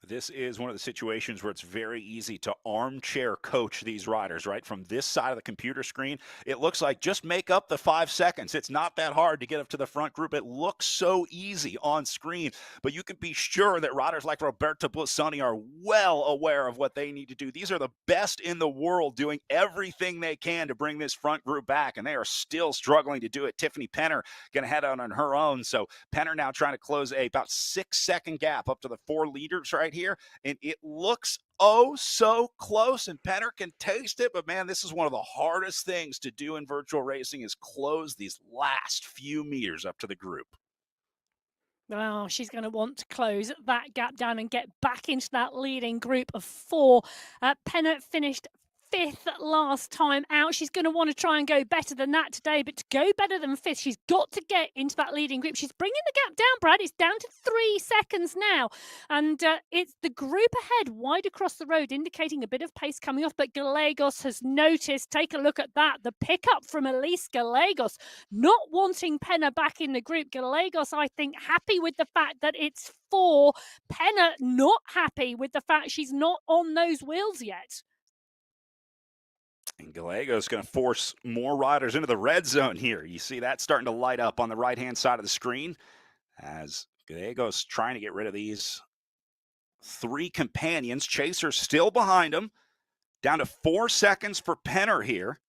This is one of the situations where it's very easy to armchair coach these riders, right? From this side of the computer screen, it looks like just make up the 5 seconds. It's not that hard to get up to the front group. It looks so easy on screen, but you can be sure that riders like Roberta Busoni are well aware of what they need to do. These are the best in the world doing everything they can to bring this front group back, and they are still struggling to do it. Tiffany Penner going to head out on her own. So Penner now trying to close a about 6-second gap up to the 4 leaders right here, and it looks oh so close, and Penner can taste it, but man, this is one of the hardest things to do in virtual racing is close these last few meters up to the group. Well, she's going to want to close that gap down and get back into that leading group of 4. Penner finished fifth last time out. She's going to want to try and go better than that today, but to go better than fifth, she's got to get into that leading group. She's bringing the gap down, Brad. It's down to 3 seconds now, and it's the group ahead wide across the road, indicating a bit of pace coming off, but Gallegos has noticed. Take a look at that. The pickup from Elise Gallegos, not wanting Penna back in the group. Gallegos, I think, happy with the fact that it's 4. Penna not happy with the fact she's not on those wheels yet. And Gallegos is going to force more riders into the red zone here. You see that starting to light up on the right-hand side of the screen as Gallegos trying to get rid of these 3 companions. Chaser still behind him. Down to 4 seconds for Penner here.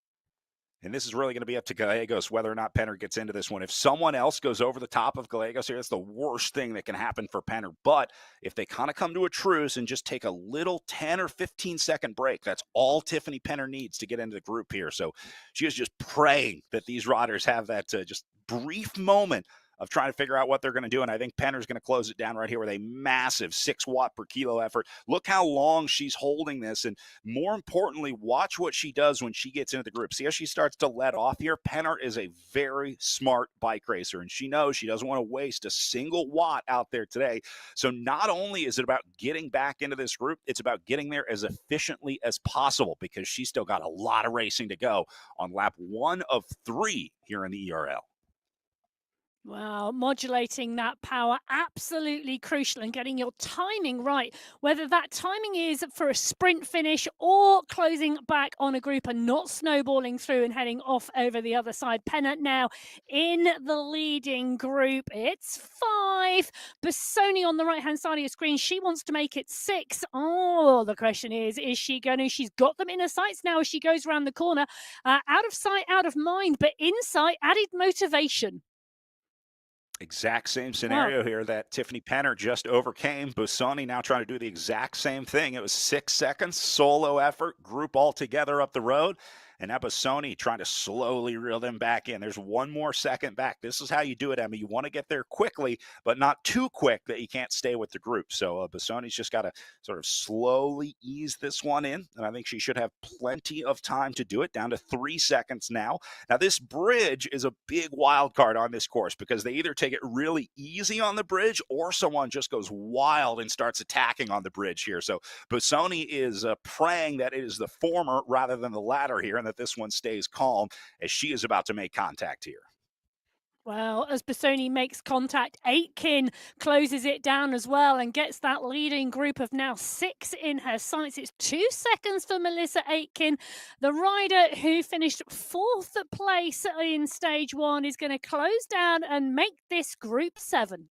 And this is really going to be up to Gallegos whether or not Penner gets into this one. If someone else goes over the top of Gallegos here, that's the worst thing that can happen for Penner. But if they kind of come to a truce and just take a little 10 or 15-second break, that's all Tiffany Penner needs to get into the group here. So she is just praying that these riders have that just brief moment of trying to figure out what they're going to do. And I think Penner's going to close it down right here with a massive 6 watt per kilo effort. Look how long she's holding this. And more importantly, watch what she does when she gets into the group. See how she starts to let off here? Penner is a very smart bike racer, and she knows she doesn't want to waste a single watt out there today. So not only is it about getting back into this group, it's about getting there as efficiently as possible because she's still got a lot of racing to go on lap 1 of 3 here in the ERL. Wow, modulating that power, absolutely crucial, and getting your timing right, whether that timing is for a sprint finish or closing back on a group and not snowballing through and heading off over the other side. Penna now in the leading group. It's 5. Bassoni on the right-hand side of your screen. She wants to make it 6. Oh, the question is she going to? She's got them in her sights now as she goes around the corner. Out of sight, out of mind, but in sight, added motivation. Exact same scenario here that Tiffany Penner just overcame. Bassoni now trying to do the exact same thing. It was 6 seconds, solo effort, group all together up the road. And now Bassoni trying to slowly reel them back in. There's 1 more second back. This is how you do it, Emma. You want to get there quickly, but not too quick that you can't stay with the group. So Bassoni's just got to sort of slowly ease this one in. And I think she should have plenty of time to do it, down to 3 seconds now. Now, this bridge is a big wild card on this course because they either take it really easy on the bridge or someone just goes wild and starts attacking on the bridge here. So Bassoni is praying that it is the former rather than the latter here, and that this one stays calm as she is about to make contact here. Well, as Bassoni makes contact, Aitken closes it down as well and gets that leading group of now 6 in her sights. It's 2 seconds for Melissa Aitken. The rider who finished 4th place in stage 1 is going to close down and make this group 7.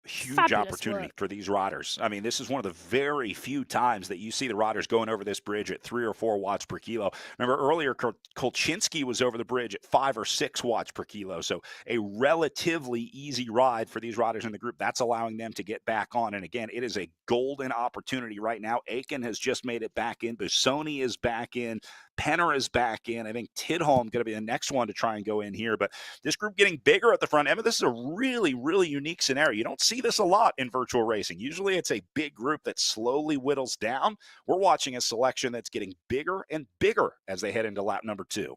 Huge Fabulous opportunity work for these riders. I mean, this is one of the very few times that you see the riders going over this bridge at 3 or 4 watts per kilo. Remember earlier, Kolchinsky was over the bridge at 5 or 6 watts per kilo. So a relatively easy ride for these riders in the group. That's allowing them to get back on. And again, it is a golden opportunity right now. Aiken has just made it back in. Bassoni is back in. Penner is back in. I think Tidholm going to be the next one to try and go in here. But this group getting bigger at the front. Emma, this is a really, really unique scenario. You don't see this a lot in virtual racing. Usually it's a big group that slowly whittles down. We're watching a selection that's getting bigger and bigger as they head into lap number 2.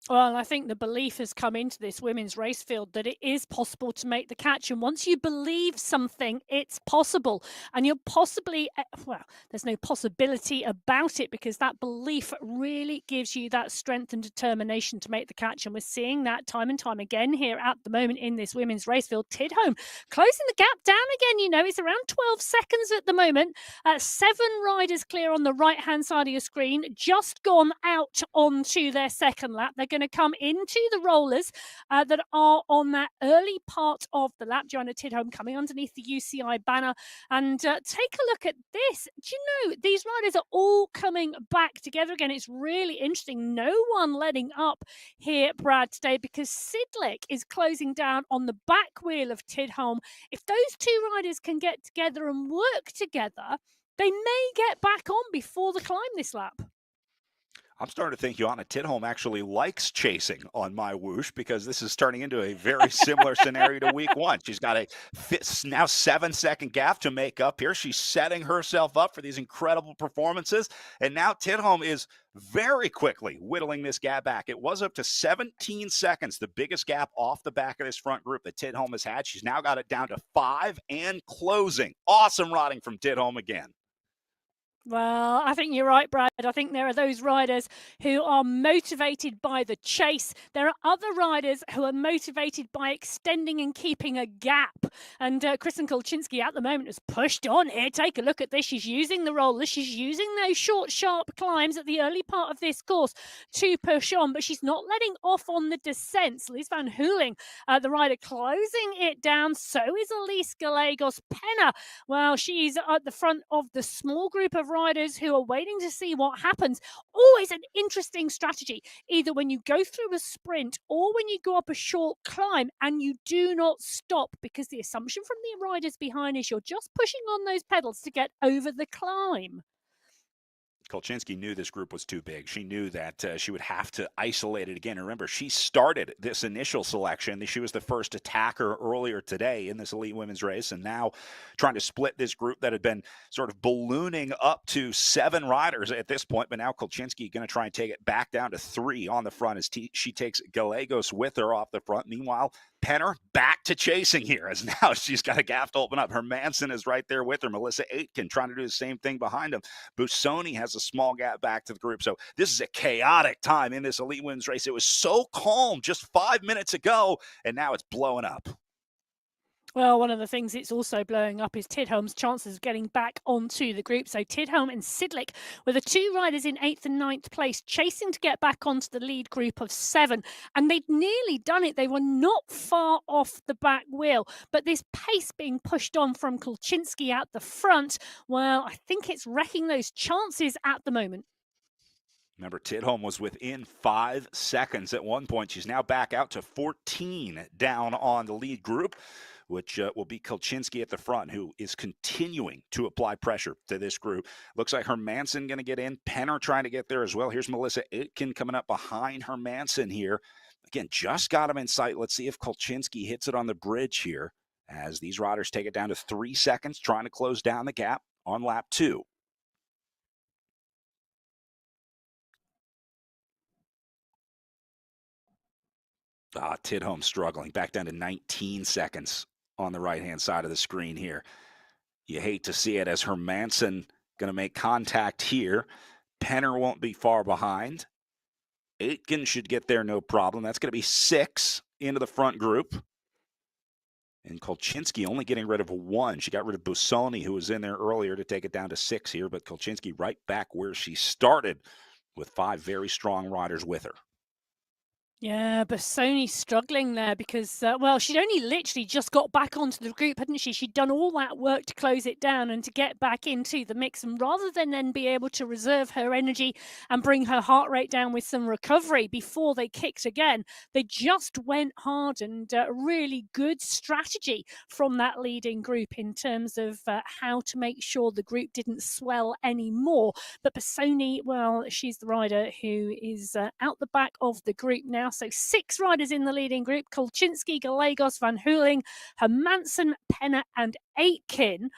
Well, I think the belief has come into this women's race field that it is possible to make the catch. And once you believe something, it's possible. And you're possibly, well, there's no possibility about it because that belief really gives you that strength and determination to make the catch. And we're seeing that time and time again here at the moment in this women's race field. Tidholm closing the gap down again. You know, it's around 12 seconds at the moment. 7 riders clear on the right-hand side of your screen, just gone out onto their second lap. They're going to come into the rollers that are on that early part of the lap. Joanna Tidholm coming underneath the UCI banner. And take a look at this. Do you know, these riders are all coming back together again. It's really interesting. No one letting up here, Brad, today because Sidlick is closing down on the back wheel of Tidholm. If those 2 riders can get together and work together, they may get back on before the climb this lap. I'm starting to think Joanna Tidholm actually likes chasing on MyWhoosh, because this is turning into a very similar scenario to week one. She's got a now 7-second gap to make up here. She's setting herself up for these incredible performances. And now Tidholm is very quickly whittling this gap back. It was up to 17 seconds, the biggest gap off the back of this front group that Tidholm has had. She's now got it down to 5 and closing. Awesome riding from Tidholm again. Well, I think you're right, Brad. I think there are those riders who are motivated by the chase. There are other riders who are motivated by extending and keeping a gap. And Kristen Kolczynski at the moment has pushed on here. Take a look at this. She's using the roller. She's using those short, sharp climbs at the early part of this course to push on, but she's not letting off on the descents. Liz Van Hooling, the rider, closing it down. So is Elise Gallegos. Penna, well, she's at the front of the small group of riders who are waiting to see what happens. Always an interesting strategy, either when you go through a sprint or when you go up a short climb and you do not stop, because the assumption from the riders behind is you're just pushing on those pedals to get over the climb. Kolczynski knew this group was too big. She knew that she would have to isolate it again. Remember, she started this initial selection. She was the first attacker earlier today in this elite women's race, and now trying to split this group that had been sort of ballooning up to 7 riders at this point. But now Kolczynski going to try and take it back down to 3 on the front as she takes Gallegos with her off the front. Meanwhile, Penner back to chasing here, as now she's got a gap to open up. Hermansen is right there with her. Melissa Aitken trying to do the same thing behind him. Busoni has a small gap back to the group. So this is a chaotic time in this elite women's race. It was so calm just 5 minutes ago, and now it's blowing up. Well, one of the things it's also blowing up is Tidholm's chances of getting back onto the group. So Tidholm and Sidlick were the 2 riders in 8th and 9th place, chasing to get back onto the lead group of 7. And they'd nearly done it. They were not far off the back wheel. But this pace being pushed on from Kolczynski at the front, well, I think it's wrecking those chances at the moment. Remember, Tidholm was within 5 seconds at one point. She's now back out to 14 down on the lead group, which will be Kolczynski at the front, who is continuing to apply pressure to this group. Looks like Hermansen going to get in. Penner trying to get there as well. Here's Melissa Aitken coming up behind Hermansen here. Again, just got him in sight. Let's see if Kolczynski hits it on the bridge here as these riders take it down to 3 seconds, trying to close down the gap on lap 2. Tidholm struggling, back down to 19 seconds on the right-hand side of the screen here. You hate to see it as Hermansen going to make contact here. Penner won't be far behind. Aitken should get there no problem. That's going to be 6 into the front group. And Kolczynski only getting rid of 1. She got rid of Busoni, who was in there earlier, to take it down to 6 here. But Kolczynski right back where she started with 5 very strong riders with her. Yeah, Busoni struggling there because, well, she'd only literally just got back onto the group, hadn't she? She'd done all that work to close it down and to get back into the mix. And rather than then be able to reserve her energy and bring her heart rate down with some recovery before they kicked again, they just went hard. And really good strategy from that leading group in terms of how to make sure the group didn't swell anymore. But Busoni, well, she's the rider who is out the back of the group now. So 6 riders in the leading group: Kolczynski, Gallegos, Van Hooling, Hermansen, Penner and Aitken.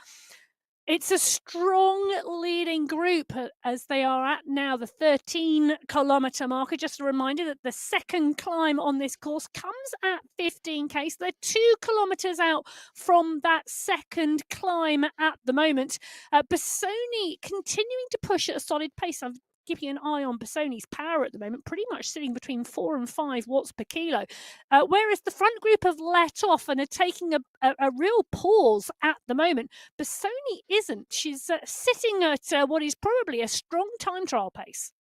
It's a strong leading group as they are at now the 13-kilometre marker. Just a reminder that the second climb on this course comes at 15k. So they're 2 kilometres out from that second climb at the moment. Busoni continuing to push at a solid pace. I'm keeping an eye on Busoni's power at the moment, pretty much sitting between 4 and 5 watts per kilo. Whereas the front group have let off and are taking a real pause at the moment. Busoni isn't. She's sitting at what is probably a strong time trial pace.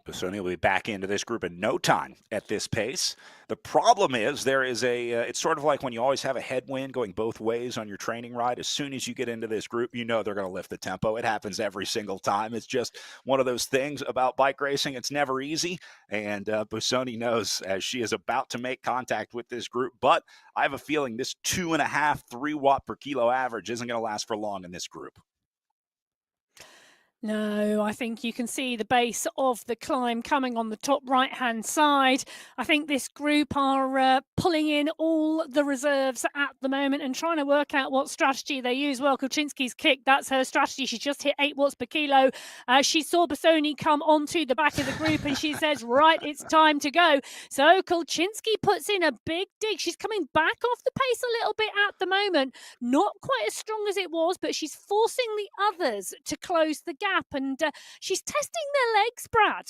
Busoni will be back into this group in no time at this pace. The problem is there is it's sort of like when you always have a headwind going both ways on your training ride. As soon as you get into this group, you know they're going to lift the tempo. It happens every single time. It's just one of those things about bike racing. It's never easy. And Busoni knows as she is about to make contact with this group. But I have a feeling this 2.5, 3 watt per kilo average isn't going to last for long in this group. No, I think you can see the base of the climb coming on the top right-hand side. I think this group are pulling in all the reserves at the moment and trying to work out what strategy they use. Well, Kulczynski's kick, that's her strategy. She's just hit 8 watts per kilo. She saw Bassoni come onto the back of the group and she says, right, it's time to go. So Kulczynski puts in a big dig. She's coming back off the pace a little bit at the moment. Not quite as strong as it was, but she's forcing the others to close the gap. And she's testing their legs, Brad.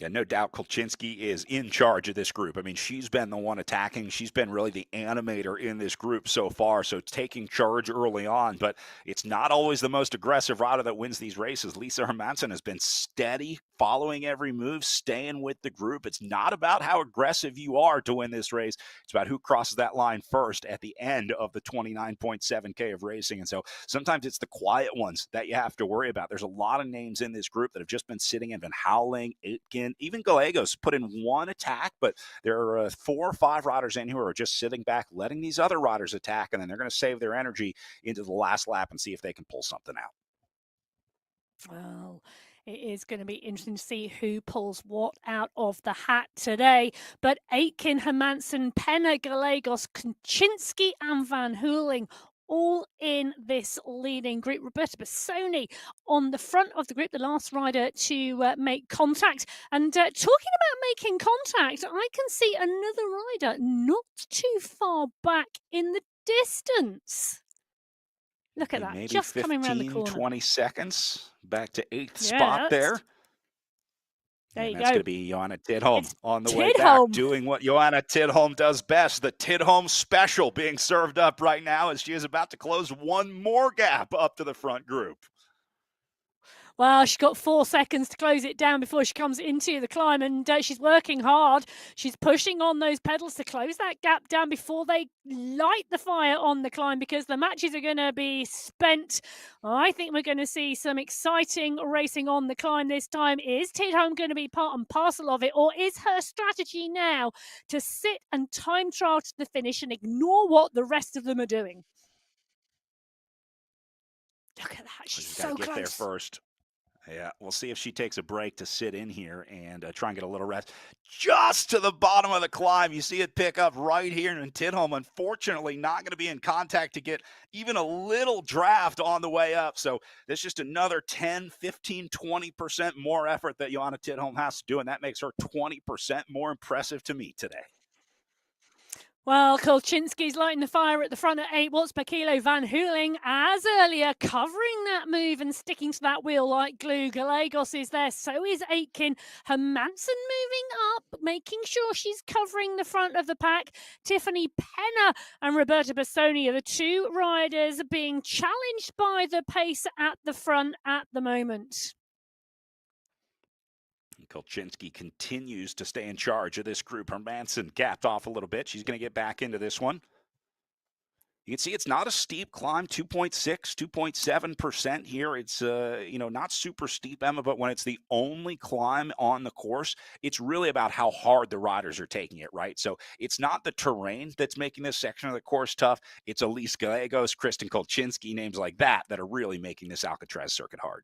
Yeah, no doubt Kulczynski is in charge of this group. I mean, she's been the one attacking. She's been really the animator in this group so far, so taking charge early on. But it's not always the most aggressive rider that wins these races. Lisa Hermansen has been steady, following every move, staying with the group. It's not about how aggressive you are to win this race. It's about who crosses that line first at the end of the 29.7K of racing. And so sometimes it's the quiet ones that you have to worry about. There's a lot of names in this group that have just been sitting and been howling, Aitken, even Gallegos put in one attack, but there are 4 or 5 riders in who are just sitting back, letting these other riders attack, and then they're going to save their energy into the last lap and see if they can pull something out. Well, it is going to be interesting to see who pulls what out of the hat today. But Aitken, Hermansen, Penna, Gallegos, Kulczynski and Van Hooling all in this leading group. Roberta Bassoni on the front of the group, the last rider to make contact. And talking about making contact, I can see another rider not too far back in the distance. Look at that, maybe just 15, coming around the corner. 20 seconds, back to 8th spot there. There you go. That's going to be Johanna Tidholm on the way back, doing what Johanna Tidholm does best. The Tidholm special being served up right now as she is about to close one more gap up to the front group. Well, she's got 4 seconds to close it down before she comes into the climb, and she's working hard. She's pushing on those pedals to close that gap down before they light the fire on the climb, because the matches are going to be spent. I think we're going to see some exciting racing on the climb this time. Is Tidholm going to be part and parcel of it, or is her strategy now to sit and time trial to the finish and ignore what the rest of them are doing? Look at that. She's so close. Get there first. Yeah, we'll see if she takes a break to sit in here and try and get a little rest. Just to the bottom of the climb, you see it pick up right here, and Tidholm, unfortunately, not going to be in contact to get even a little draft on the way up. So there's just another 10, 15, 20% more effort that Johanna Tidholm has to do, and that makes her 20% more impressive to me today. Well, Kulczynski's lighting the fire at the front at 8 watts per kilo. Van Hooling, as earlier, covering that move and sticking to that wheel like glue. Gallegos is there, so is Aitken. Hermansen moving up, making sure she's covering the front of the pack. Tiffany Penna and Roberta Bassoni are the 2 riders being challenged by the pace at the front at the moment. Kulczynski continues to stay in charge of this group. Hermansen gapped off a little bit. She's going to get back into this one. You can see it's not a steep climb, 2.6, 2.7% here. It's, not super steep, Emma, but when it's the only climb on the course, it's really about how hard the riders are taking it, right? So it's not the terrain that's making this section of the course tough. It's Elise Gallegos, Kristen Kulczynski, names like that are really making this Alcatraz circuit hard.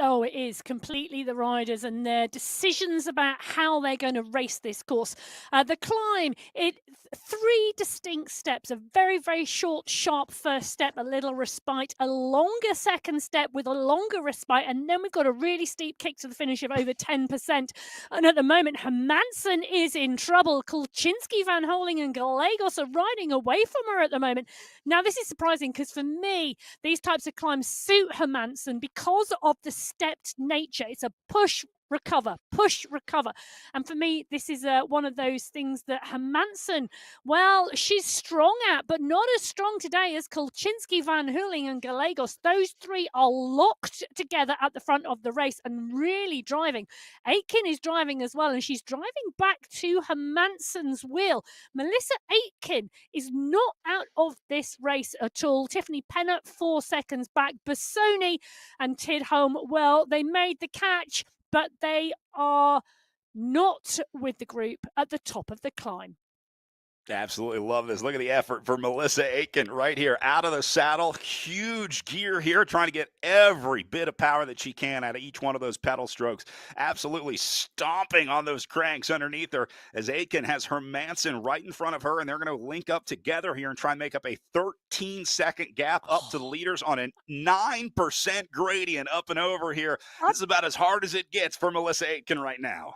Oh, it is completely the riders and their decisions about how they're going to race this course. The climb, 3 distinct steps, a very, very short, sharp first step, a little respite, a longer second step with a longer respite, and then we've got a really steep kick to the finish of over 10%. And at the moment, Hermansen is in trouble. Kulczynski, Van Hooling and Gallegos are riding away from her at the moment. Now, this is surprising because for me, these types of climbs suit Hermansen because of the stepped nature. It's a push, recover, push, recover. And for me, this is one of those things that Hermansen, well, she's strong at, but not as strong today as Kulczynski, Van Hooling and Gallegos. Those 3 are locked together at the front of the race and really driving. Aitken is driving as well, and she's driving back to Hermansen's wheel. Melissa Aitken is not out of this race at all. Tiffany Penna, 4 seconds back. Bassoni and Tidholm, well, they made the catch, but they are not with the group at the top of the climb. Absolutely love this. Look at the effort for Melissa Aiken right here out of the saddle. Huge gear here, trying to get every bit of power that she can out of each one of those pedal strokes. Absolutely stomping on those cranks underneath her as Aiken has Hermansen right in front of her, and they're going to link up together here and try and make up a 13-second gap up to the leaders on a 9% gradient up and over here. This is about as hard as it gets for Melissa Aiken right now.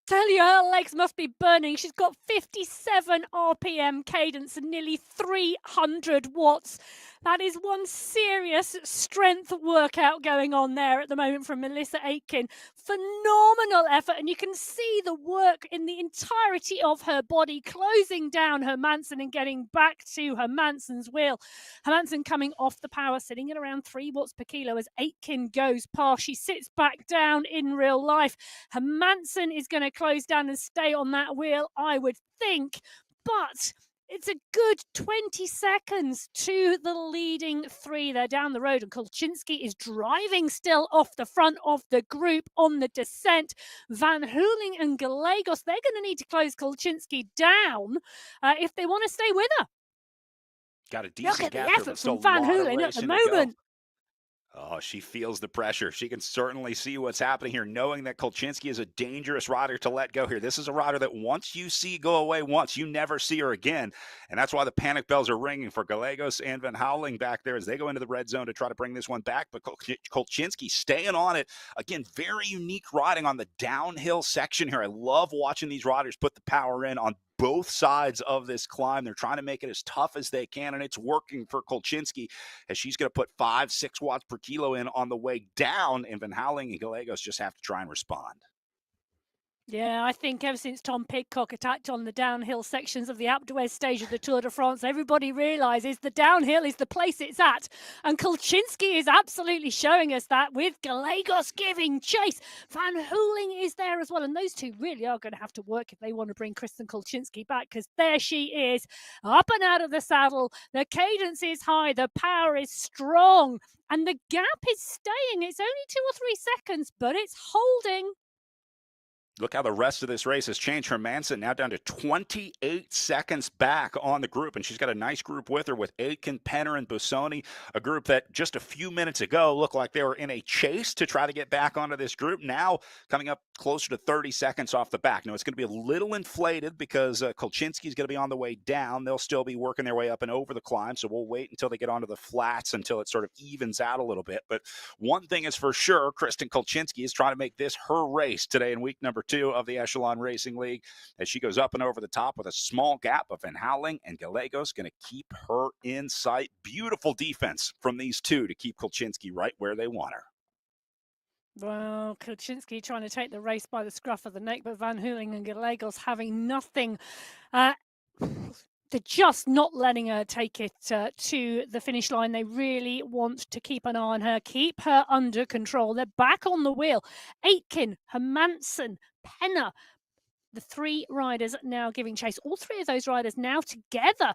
Tell you, her legs must be burning. She's got 57 RPM cadence and nearly 300 watts. That is one serious strength workout going on there at the moment from Melissa Aiken. Phenomenal effort, and you can see the work in the entirety of her body, closing down Hermansen and getting back to Hermansen's wheel. Hermansen coming off the power, sitting at around 3 watts per kilo as Aiken goes past. She sits back down in real life. Hermansen is going to close down and stay on that wheel, I would think, but it's a good 20 seconds to the leading three. They're down the road, and Kolczynski is driving still off the front of the group on the descent. Van Hooling and Gallegos, they're going to need to close Kolczynski down if they want to stay with her. Got a decent Look at gap the here, effort but still from Van Hooling at the moment. Oh, she feels the pressure. She can certainly see what's happening here, knowing that Kolczynski is a dangerous rider to let go here. This is a rider that once you see go away once, you never see her again. And that's why the panic bells are ringing for Gallegos and Van Houweling back there as they go into the red zone to try to bring this one back. But Kolczynski staying on it. Again, very unique riding on the downhill section here. I love watching these riders put the power in on both sides of this climb. They're trying to make it as tough as they can, and it's working for Kolczynski as she's going to put 5-6 watts per kilo in on the way down, and Van Houweling and Gallegos just have to try and respond. Yeah, I think ever since Tom Pidcock attacked on the downhill sections of the Alpe d'Huez stage of the Tour de France, everybody realises the downhill is the place it's at. And Kolczynski is absolutely showing us that with Gallegos giving chase. Van Houweling is there as well. And those two really are going to have to work if they want to bring Kristen Kolczynski back, because there she is, up and out of the saddle. The cadence is high, the power is strong, and the gap is staying. It's only 2 or 3 seconds, but it's holding. Look how the rest of this race has changed. Hermansen now down to 28 seconds back on the group, and she's got a nice group with her with Aitken, Penner, and Busoni, a group that just a few minutes ago looked like they were in a chase to try to get back onto this group. Now coming up closer to 30 seconds off the back. Now it's going to be a little inflated because Kolczynski is going to be on the way down. They'll still be working their way up and over the climb, so we'll wait until they get onto the flats until it sort of evens out a little bit. But one thing is for sure, Kristen Kolczynski is trying to make this her race today in week number 2 of the Echelon Racing League as she goes up and over the top with a small gap of Van Houweling and Gallegos going to keep her in sight. Beautiful defense from these two to keep Kolczynski right where they want her. Well, Kolczynski trying to take the race by the scruff of the neck, but Van Houweling and Gallegos having nothing. They're just not letting her take it to the finish line. They really want to keep an eye on her, keep her under control. They're back on the wheel. Aitken, Hermansen, Penner, the 3 riders now giving chase. All 3 of those riders now together.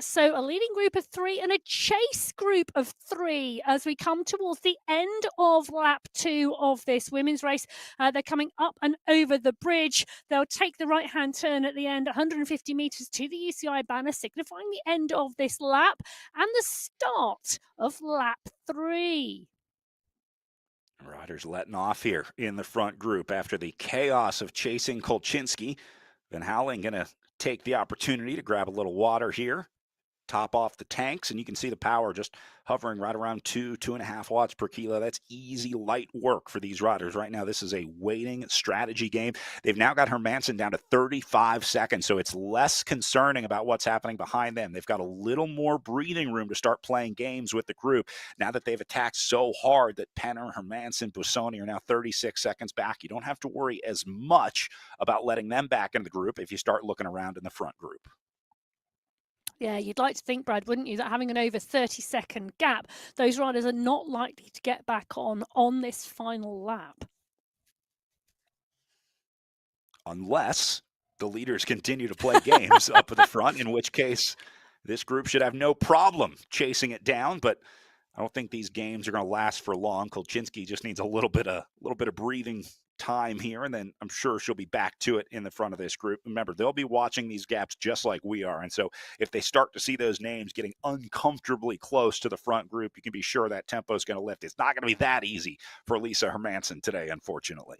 So a leading group of 3 and a chase group of 3 as we come towards the end of lap 2 of this women's race. They're coming up and over the bridge. They'll take the right-hand turn at the end, 150 metres to the UCI banner, signifying the end of this lap and the start of lap 3. Riders letting off here in the front group after the chaos of chasing Kolczynski. Van Houweling going to take the opportunity to grab a little water here, top off the tanks, and you can see the power just hovering right around 2.5 watts per kilo. That's easy, light work for these riders right now. This is a waiting strategy game. They've now got Hermansen down to 35 seconds, so it's less concerning about what's happening behind them. They've got a little more breathing room to start playing games with the group now that they've attacked so hard that Penner, Hermansen, Busoni are now 36 seconds back. You don't have to worry as much about letting them back into the group if you start looking around in the front group. Yeah, you'd like to think, Brad, wouldn't you, that having an over 30-second gap, those riders are not likely to get back on this final lap. Unless the leaders continue to play games up at the front, in which case this group should have no problem chasing it down. But I don't think these games are going to last for long. Kolczynski just needs a little bit of breathing time here, and then I'm sure she'll be back to it in the front of this group. Remember, they'll be watching these gaps just like we are. And so if they start to see those names getting uncomfortably close to the front group, you can be sure that tempo is going to lift. It's not going to be that easy for Lisa Hermansen today, unfortunately.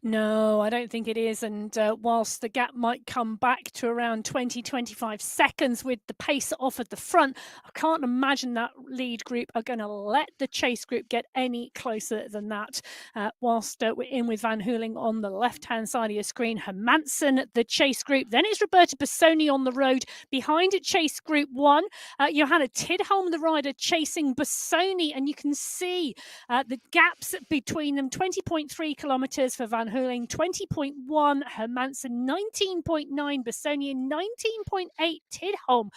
No, I don't think it is. And whilst the gap might come back to around 20-25 seconds with the pace off at the front, I can't imagine that lead group are going to let the chase group get any closer than that. Whilst we're in with Van Hooling on the left-hand side of your screen, Hermansen, the chase group. Then it's Roberta Bassoni on the road behind chase group 1. Johanna Tidholm, the rider, chasing Bassoni. And you can see the gaps between them, 20.3 kilometres for Van Hooling, 20.1 Hermansen, 19.9 Bassoni, 19.8 Tidholm.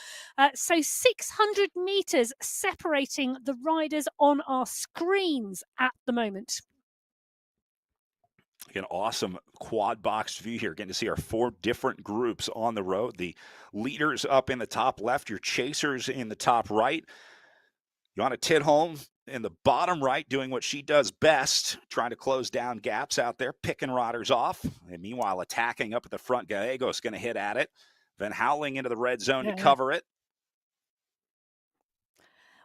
So 600 metres separating the riders on our screens at the moment. An awesome quad box view here, getting to see our 4 different groups on the road. The leaders up in the top left, your chasers in the top right. Johanna Tidholm in the bottom right, doing what she does best, trying to close down gaps out there, picking riders off. And meanwhile, attacking up at the front, Gallegos going to hit at it. Van Houweling into the red zone to cover it.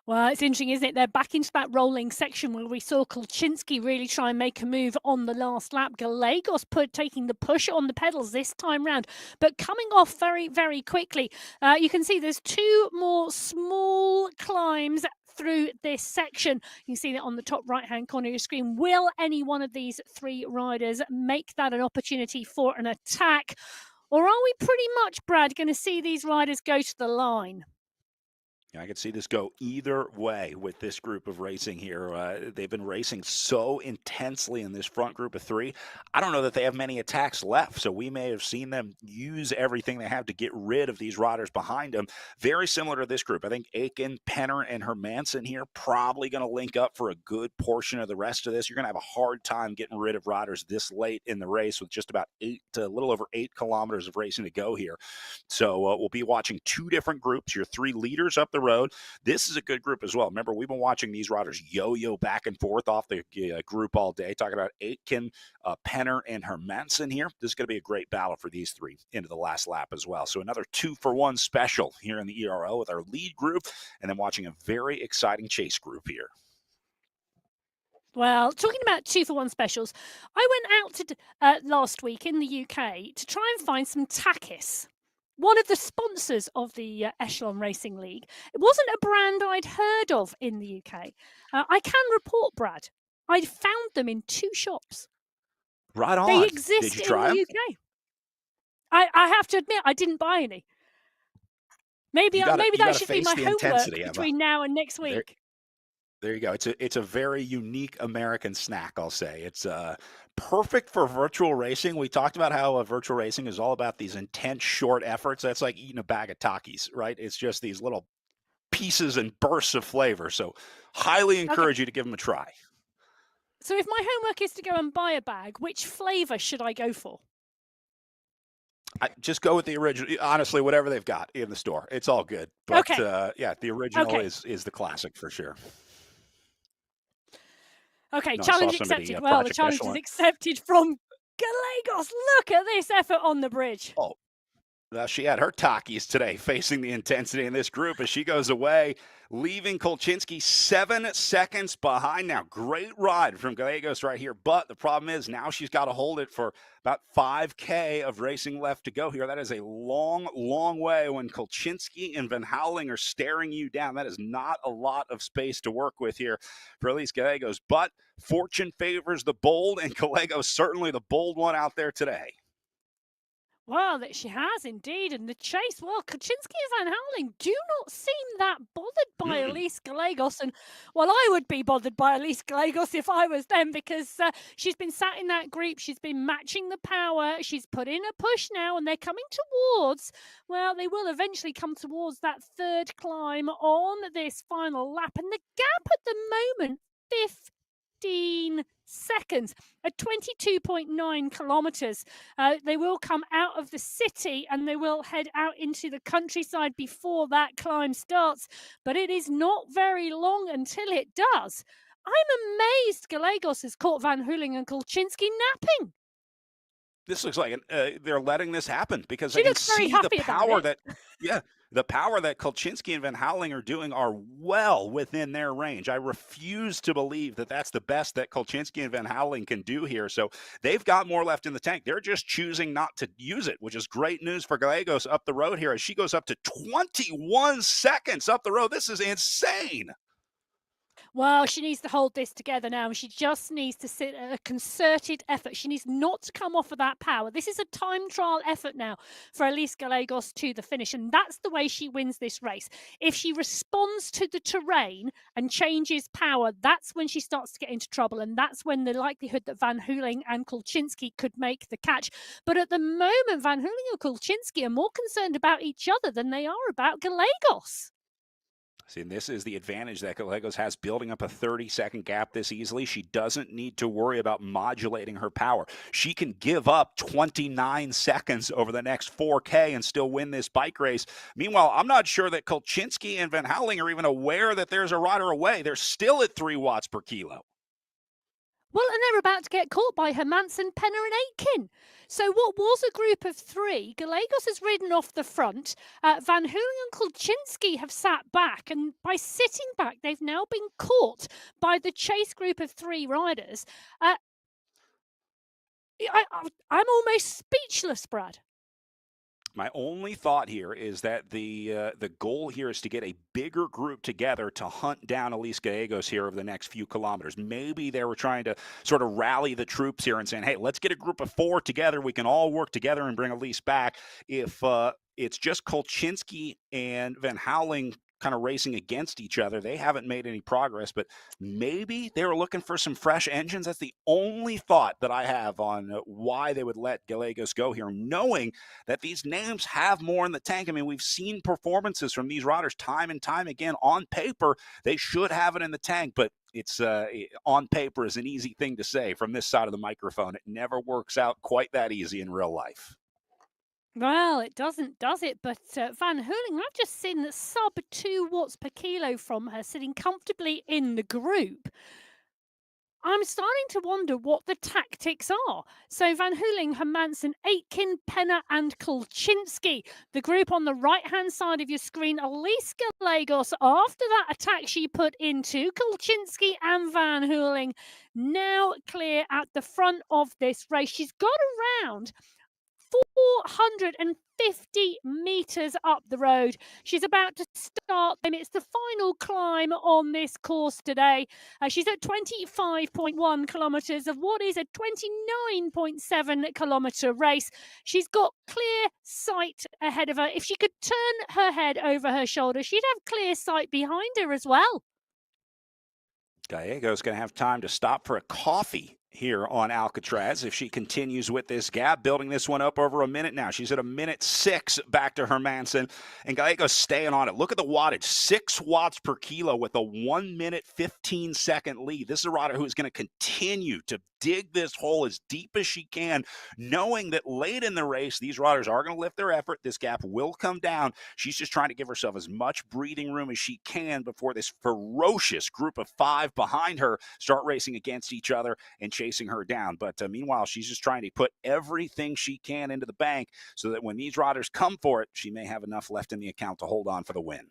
Well, it's interesting, isn't it? They're back into that rolling section where we saw Kolczynski really try and make a move on the last lap. Gallegos taking the push on the pedals this time round, but coming off very, very quickly. You can see there's 2 more small climbs through this section. You can see that on the top right-hand corner of your screen. Will any one of these 3 riders make that an opportunity for an attack? Or are we pretty much, Brad, going to see these riders go to the line? I could see this go either way with this group of racing here. They've been racing so intensely in this front group of 3. I don't know that they have many attacks left, so we may have seen them use everything they have to get rid of these riders behind them. Very similar to this group. I think Aiken, Penner, and Hermansen here probably going to link up for a good portion of the rest of this. You're going to have a hard time getting rid of riders this late in the race with just about a little over 8 kilometers of racing to go here. So we'll be watching 2 different groups, your 3 leaders up the road. This is a good group as well. Remember, we've been watching these riders yo-yo back and forth off the group all day, talking about Aitken, Penner, and Hermansen here. This is going to be a great battle for these 3 into the last lap as well. So another 2-for-1 special here in the ERO with our lead group, and then watching a very exciting chase group here. Well, talking about 2-for-1 specials, I went out last week in the UK to try and find some Takis, one of the sponsors of the Echelon Racing League. It wasn't a brand I'd heard of in the UK. I can report, Brad, I'd found them in 2 shops. Right on. They exist Did you try in the UK. I have to admit, I didn't buy any. Maybe that should be my homework between now and next week. There you go. It's a very unique American snack, I'll say. It's perfect for virtual racing. We talked about how virtual racing is all about these intense short efforts. That's like eating a bag of Takis, right? It's just these little pieces and bursts of flavor. So highly encourage you to give them a try. So if my homework is to go and buy a bag, which flavor should I go for? I just go with the original. Honestly, whatever they've got in the store, it's all good. But yeah, the original is the classic for sure. Okay, challenge accepted. Well, the challenge is accepted from Gallegos. Look at this effort on the bridge. Oh, she had her Takis today, facing the intensity in this group as she goes away, leaving Kolczynski 7 seconds behind. Now, great ride from Gallegos right here, but the problem is now she's got to hold it for about 5K of racing left to go here. That is a long, long way when Kolczynski and Van Houweling are staring you down. That is not a lot of space to work with here for at least Gallegos, but fortune favors the bold, and Gallegos certainly the bold one out there today. Well, that she has indeed, and the chase. Well, Kolczynski and Van Houweling do not seem that bothered by Elise Gallegos, and well, I would be bothered by Elise Gallegos if I was them, because she's been sat in that group, she's been matching the power, she's put in a push now, and they're coming towards. Well, they will eventually come towards that 3rd climb on this final lap, and the gap at the moment, 15 seconds at 22.9 kilometers. They will come out of the city and they will head out into the countryside before that climb starts, but it is not very long until it does. I'm amazed Gallegos has caught Van Hooling and Kulczynski napping. This looks like they're letting this happen because She they can looks very see the happy about power it. that, yeah, the power that Kolchinski and Van Houweling are doing are well within their range. I refuse to believe that that's the best that Kolchinski and Van Houweling can do here. So they've got more left in the tank. They're just choosing not to use it, which is great news for Gallegos up the road here as she goes up to 21 seconds up the road. This is insane. Well, she needs to hold this together now. She just needs to sit at a concerted effort. She needs not to come off of that power. This is a time trial effort now for Elise Gallegos to the finish, and that's the way she wins this race. If she responds to the terrain and changes power, that's when she starts to get into trouble, and that's when the likelihood that Van Hooling and Kulczynski could make the catch. But at the moment, Van Hooling and Kulczynski are more concerned about each other than they are about Gallegos. See, and this is the advantage that Gallegos has building up a 30-second gap this easily. She doesn't need to worry about modulating her power. She can give up 29 seconds over the next 4K and still win this bike race. Meanwhile, I'm not sure that Kolchinski and Van Houweling are even aware that there's a rider away. They're still at 3 watts per kilo. Well, and they're about to get caught by Hermansen, Penner and Aitken. So what was a group of 3, Gallegos has ridden off the front. Van Hooling and Kulczynski have sat back, and by sitting back, they've now been caught by the chase group of 3 riders. I'm almost speechless, Brad. My only thought here is that the goal here is to get a bigger group together to hunt down Elise Gallegos here over the next few kilometers. Maybe they were trying to sort of rally the troops here and saying, hey, let's get a group of 4 together. We can all work together and bring Elise back. If it's just Kolchinski and Van Houweling kind of racing against each other, they haven't made any progress, but maybe they were looking for some fresh engines. That's the only thought that I have on why they would let Gallegos go here, knowing that these names have more in the tank. I mean, we've seen performances from these riders time and time again. On paper, they should have it in the tank, but it's on paper is an easy thing to say from this side of the microphone. It never works out quite that easy in real life. Well, it doesn't, does it? But Van Hooling, I've just seen that sub 2 watts per kilo from her, sitting comfortably in the group. I'm starting to wonder what the tactics are. So Van Hooling, Hermansen, Aitken, Penner and Kulczynski. The group on the right-hand side of your screen, Elise Gallegos, after that attack she put into Kulczynski and Van Hooling, now clear at the front of this race. She's got around 450 meters up the road. She's about to start, and it's the final climb on this course today. She's at 25.1 kilometers of what is a 29.7 kilometer race. She's got clear sight ahead of her. If she could turn her head over her shoulder, she'd have clear sight behind her as well. Gallegos going to have time to stop for a coffee here on Alcatraz if she continues with this gap, building this one up over a minute now. She's at 1:06 back to Hermansen, and Gallegos staying on it. Look at the wattage, 6 watts per kilo with a 1 minute 15 second lead. This is a rider who is going to continue to dig this hole as deep as she can, knowing that late in the race, these riders are going to lift their effort. This gap will come down. She's just trying to give herself as much breathing room as she can before this ferocious group of 5 behind her start racing against each other and chasing her down. But meanwhile, she's just trying to put everything she can into the bank so that when these riders come for it, she may have enough left in the account to hold on for the win.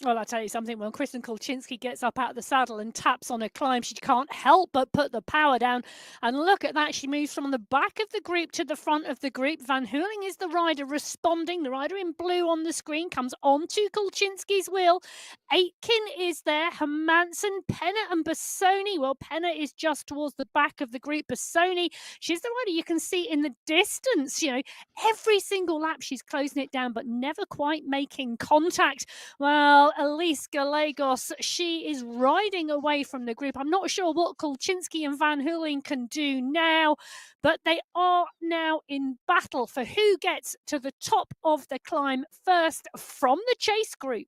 Well, I'll tell you something, when Kristen Kulczynski gets up out of the saddle and taps on a climb, she can't help but put the power down. And look at that, she moves from the back of the group to the front of the group. Van Hooling is the rider responding. The rider in blue on the screen comes onto Kulczynski's wheel. Aitken is there, Hermansen, Penner and Bassoni. Well, Penner is just towards the back of the group. Bassoni, she's the rider you can see in the distance. You know, every single lap she's closing it down, but never quite making contact. Well, Elise Gallegos, she is riding away from the group. I'm not sure what Kulczynski and Van Hooling can do now, but they are now in battle for who gets to the top of the climb first from the chase group.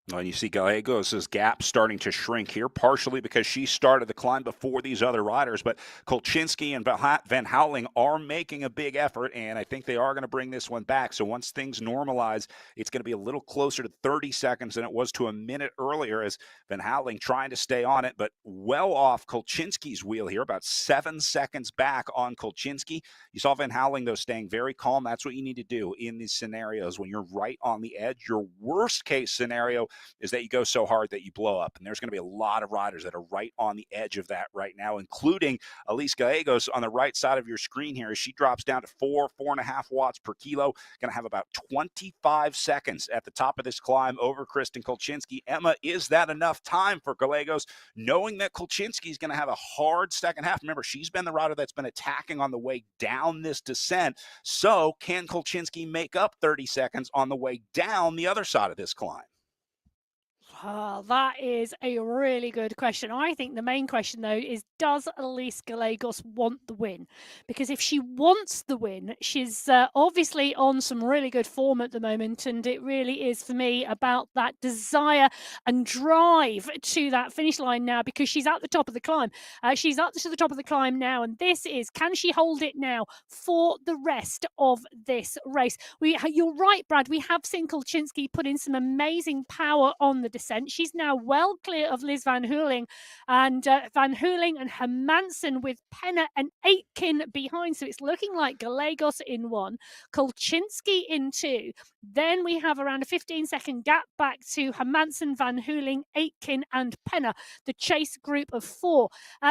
Well, and you see Gallegos' gap starting to shrink here, partially because she started the climb before these other riders. But Kolchinski and Van Houweling are making a big effort, and I think they are going to bring this one back. So once things normalize, it's going to be a little closer to 30 seconds than it was to a minute earlier, as Van Houweling trying to stay on it, but well off Kolchinski's wheel here, about 7 seconds back on Kolchinski. You saw Van Houweling, though, staying very calm. That's what you need to do in these scenarios when you're right on the edge. Your worst case scenario is that you go so hard that you blow up. And there's going to be a lot of riders that are right on the edge of that right now, including Elise Gallegos on the right side of your screen here as she drops down to 4.5 watts per kilo. Going to have about 25 seconds at the top of this climb over Kristen Kolchinski. Emma, is that enough time for Gallegos, knowing that Kolchinski is going to have a hard second half? Remember, she's been the rider that's been attacking on the way down this descent. So can Kolchinski make up 30 seconds on the way down the other side of this climb? That is a really good question. I think the main question, though, is does Elise Gallegos want the win? Because if she wants the win, she's obviously on some really good form at the moment. And it really is, for me, about that desire and drive to that finish line now, because she's at the top of the climb. She's up to the top of the climb now. And this is, can she hold it now for the rest of this race? You're right, Brad. We have seen Kolchinski put in some amazing power on the descent. She's now well clear of Liz Van Houweling and Hermansen with Penner and Aitken behind. So it's looking like Gallegos in 1, Kolchinski in 2. Then we have around a 15-second gap back to Hermansen, Van Houweling, Aitken and Penner, the chase group of 4.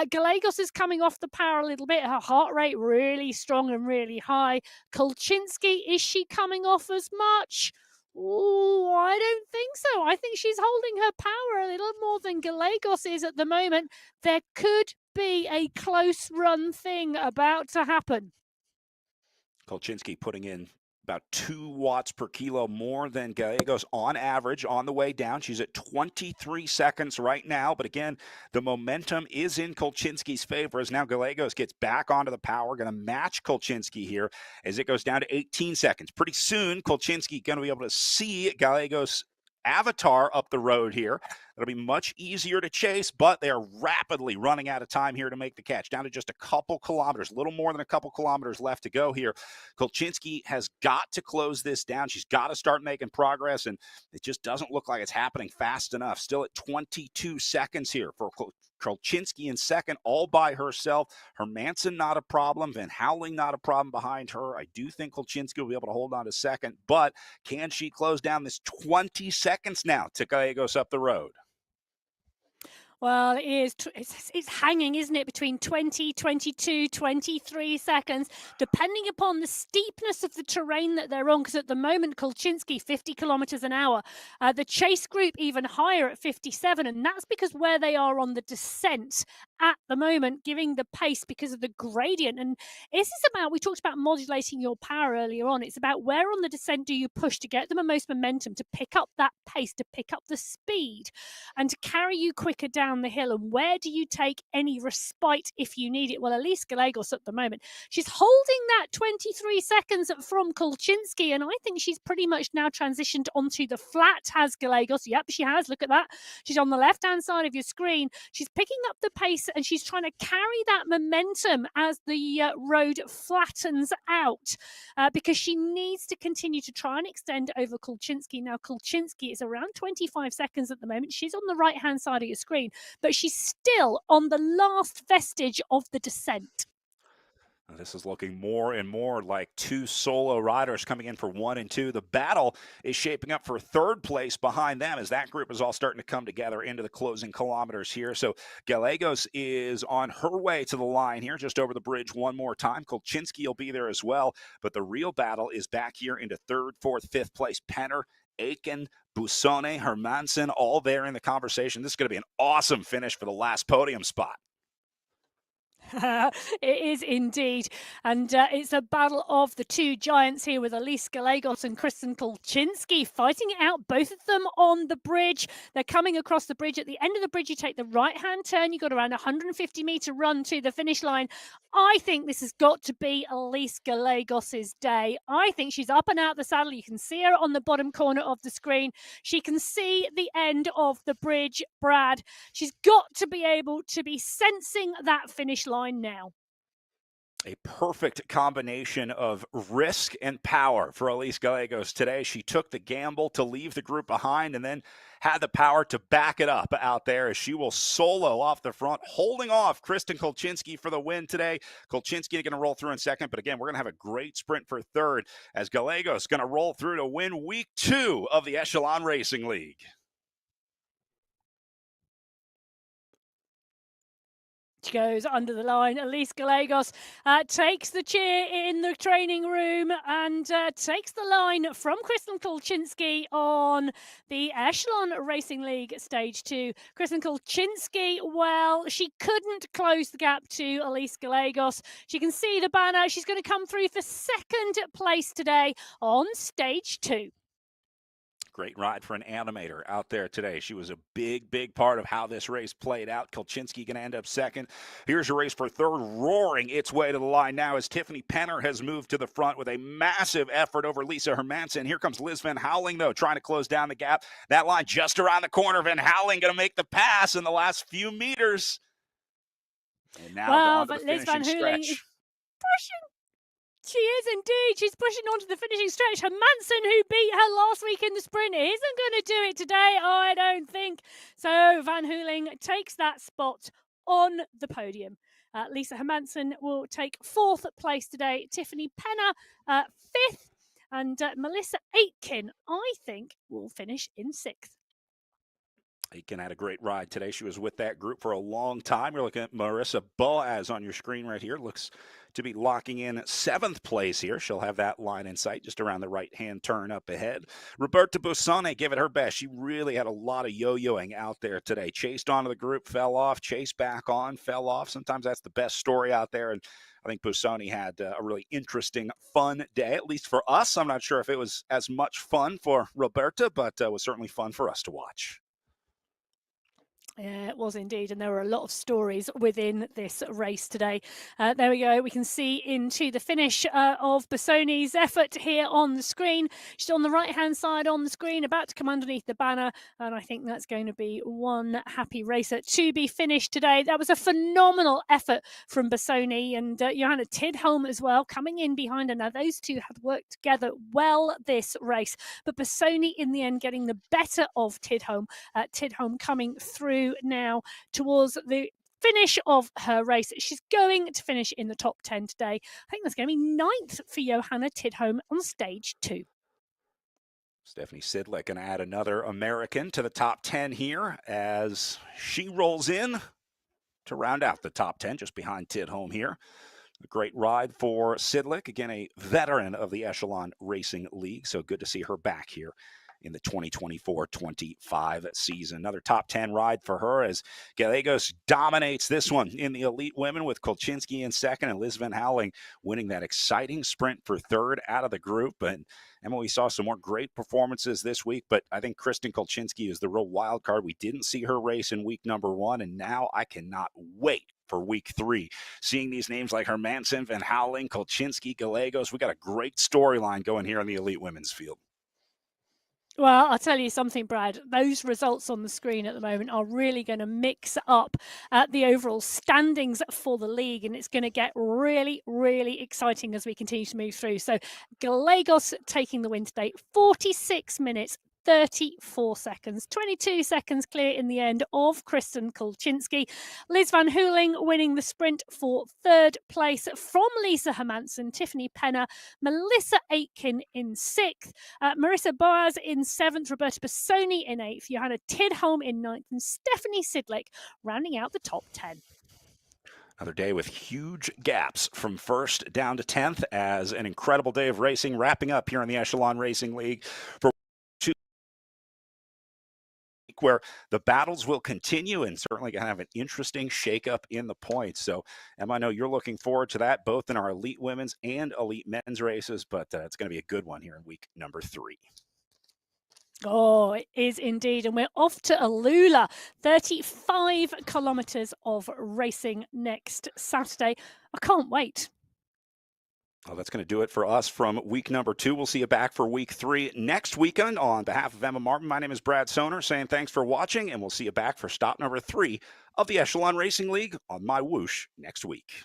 Gallegos is coming off the power a little bit. Her heart rate really strong and really high. Kolchinski, is she coming off as much? Oh, I don't think so. I think she's holding her power a little more than Gallegos is at the moment. There could be a close run thing about to happen. Kolchinski putting in about 2 watts per kilo more than Gallegos on average on the way down. She's at 23 seconds right now. But again, the momentum is in Kolchinski's favor as now Gallegos gets back onto the power, going to match Kolchinski here as it goes down to 18 seconds. Pretty soon, Kolchinski going to be able to see Gallegos' avatar up the road here. It'll be much easier to chase, but they are rapidly running out of time here to make the catch. Down to just a couple kilometers, little more than a couple kilometers left to go here. Kolchinski has got to close this down. She's got to start making progress, and it just doesn't look like it's happening fast enough. Still at 22 seconds here for Kolchinski in second, all by herself. Hermansen, not a problem. Van Houweling, not a problem behind her. I do think Kolchinski will be able to hold on to second, but can she close down this 20 seconds now to Gallegos up the road? Well, it is. It's hanging, isn't it, between 20, 22, 23 seconds, depending upon the steepness of the terrain that they're on. Because at the moment, Kolchinski, 50 kilometers an hour. The chase group even higher at 57. And that's because where they are on the descent at the moment, giving the pace because of the gradient. And this is about, we talked about modulating your power earlier on. It's about where on the descent do you push to get the most momentum, to pick up that pace, to pick up the speed, and to carry you quicker down the hill. And where do you take any respite if you need it? Well, Elise Gallegos at the moment, she's holding that 23 seconds from Kolchinski, and I think she's pretty much now transitioned onto the flat. Has Gallegos? Yep, she has. Look at that. She's on the left-hand side of your screen. She's picking up the pace and she's trying to carry that momentum as the road flattens out because she needs to continue to try and extend over Kolchinski. Now, Kolchinski is around 25 seconds at the moment. She's on the right-hand side of your screen, but she's still on the last vestige of the descent. This is looking more and more like 2 solo riders coming in for 1 and 2. The battle is shaping up for 3rd place behind them as that group is all starting to come together into the closing kilometers here. So Gallegos is on her way to the line here, just over the bridge one more time. Kolchinski will be there as well, but the real battle is back here into 3rd, 4th, 5th place. Penner, Aitken, Busone, Hermansen, all there in the conversation. This is going to be an awesome finish for the last podium spot. It is indeed. And it's a battle of the two giants here with Elise Gallegos and Kristen Kolczynski fighting it out, both of them on the bridge. They're coming across the bridge. At the end of the bridge, you take the right-hand turn. You've got around a 150-metre run to the finish line. I think this has got to be Elise Gallegos' day. I think she's up and out the saddle. You can see her on the bottom corner of the screen. She can see the end of the bridge, Brad. She's got to be able to be sensing that finish line now. A perfect combination of risk and power for Elise Gallegos today. She took the gamble to leave the group behind and then had the power to back it up out there as she will solo off the front, holding off Kristen Kolczynski for the win today. Kolczynski going to roll through in second, but again, we're going to have a great sprint for third as Gallegos going to roll through to win week 2 of the Echelon Racing League. She goes under the line. Elise Gallegos takes the cheer in the training room and takes the line from Kristen Kolczynski on the Echelon Racing League Stage 2. Kristen Kolczynski, well, she couldn't close the gap to Elise Gallegos. She can see the banner. She's going to come through for second place today on Stage 2. Great ride for an animator out there today. She was a big part of how this race played out. Kolczynski going to end up second. Here's a race for third, roaring its way to the line now as Tiffany Penner has moved to the front with a massive effort over Lisa Hermansen. Here comes Liz Van Houweling, though, trying to close down the gap. That line just around the corner. Van Houweling going to make the pass in the last few meters. And now on to the finishing stretch. Is pushing. She is indeed. She's pushing on to the finishing stretch. Hermansen, who beat her last week in the sprint, isn't going to do it today, I don't think. So Van Houweling takes that spot on the podium. Lisa Hermansen will take fourth place today. Tiffany Penner, fifth. And Melissa Aitken, I think, will finish in sixth. Aitken had a great ride today. She was with that group for a long time. You're looking at Marissa Boaz on your screen right here. Looks to be locking in seventh place here. She'll have that line in sight just around the right-hand turn up ahead. Roberta Busoni gave it her best. She really had a lot of yo-yoing out there today. Chased onto the group, fell off, chased back on, fell off. Sometimes that's the best story out there. And I think Busoni had a really interesting, fun day, at least for us. I'm not sure if it was as much fun for Roberta, but it was certainly fun for us to watch. Yeah, it was indeed. And there were a lot of stories within this race today. There we go. We can see into the finish of Busoni's effort here on the screen. She's on the right-hand side on the screen, about to come underneath the banner. And I think that's going to be one happy racer to be finished today. That was a phenomenal effort from Busoni and Johanna Tidholm as well, coming in behind her. Now, those two had worked together well this race. But Busoni, in the end, getting the better of Tidholm. Tidholm coming through now towards the finish of her race. She's going to finish in the top 10 today. I think that's going to be ninth for Johanna Tidholm on stage 2. Stephanie Sidlick going to add another American to the top 10 here as she rolls in to round out the top 10 just behind Tidholm here. A great ride for Sidlick, again a veteran of the Echelon Racing League, so good to see her back here in the 2024-25 season. Another top 10 ride for her as Gallegos dominates this one in the elite women with Kolczynski in second and Liz Van Houweling winning that exciting sprint for third out of the group. And Emma, we saw some more great performances this week, but I think Kristen Kolczynski is the real wild card. We didn't see her race in week number 1, and now I cannot wait for week 3. Seeing these names like Hermansen, Van Houweling, Kolczynski, Gallegos, we got a great storyline going here in the elite women's field. Well, I'll tell you something, Brad. Those results on the screen at the moment are really going to mix up the overall standings for the league, and it's going to get really, really exciting as we continue to move through. So Gallegos taking the win today, 46 minutes, 34 seconds, 22 seconds clear in the end of Kristen Kolczynski. Liz Van Houweling winning the sprint for third place from Lisa Hermansen, Tiffany Penner, Melissa Aitken in 6th, Marissa Boaz in 7th, Roberta Busoni in 8th, Johanna Tidholm in 9th, and Stephanie Sidlick rounding out the top 10. Another day with huge gaps from 1st down to 10th as an incredible day of racing wrapping up here in the Echelon Racing League for where the battles will continue and certainly going to have an interesting shakeup in the points. So, Emma, I know you're looking forward to that, both in our elite women's and elite men's races, but it's going to be a good one here in week number 3. Oh, it is indeed. And we're off to Alula, 35 kilometres of racing next Saturday. I can't wait. Well, that's going to do it for us from week number 2. We'll see you back for week 3 next weekend. On behalf of Emma Martin, my name is Brad Soner, saying thanks for watching, and we'll see you back for stop number 3 of the Echelon Racing League on MyWhoosh next week.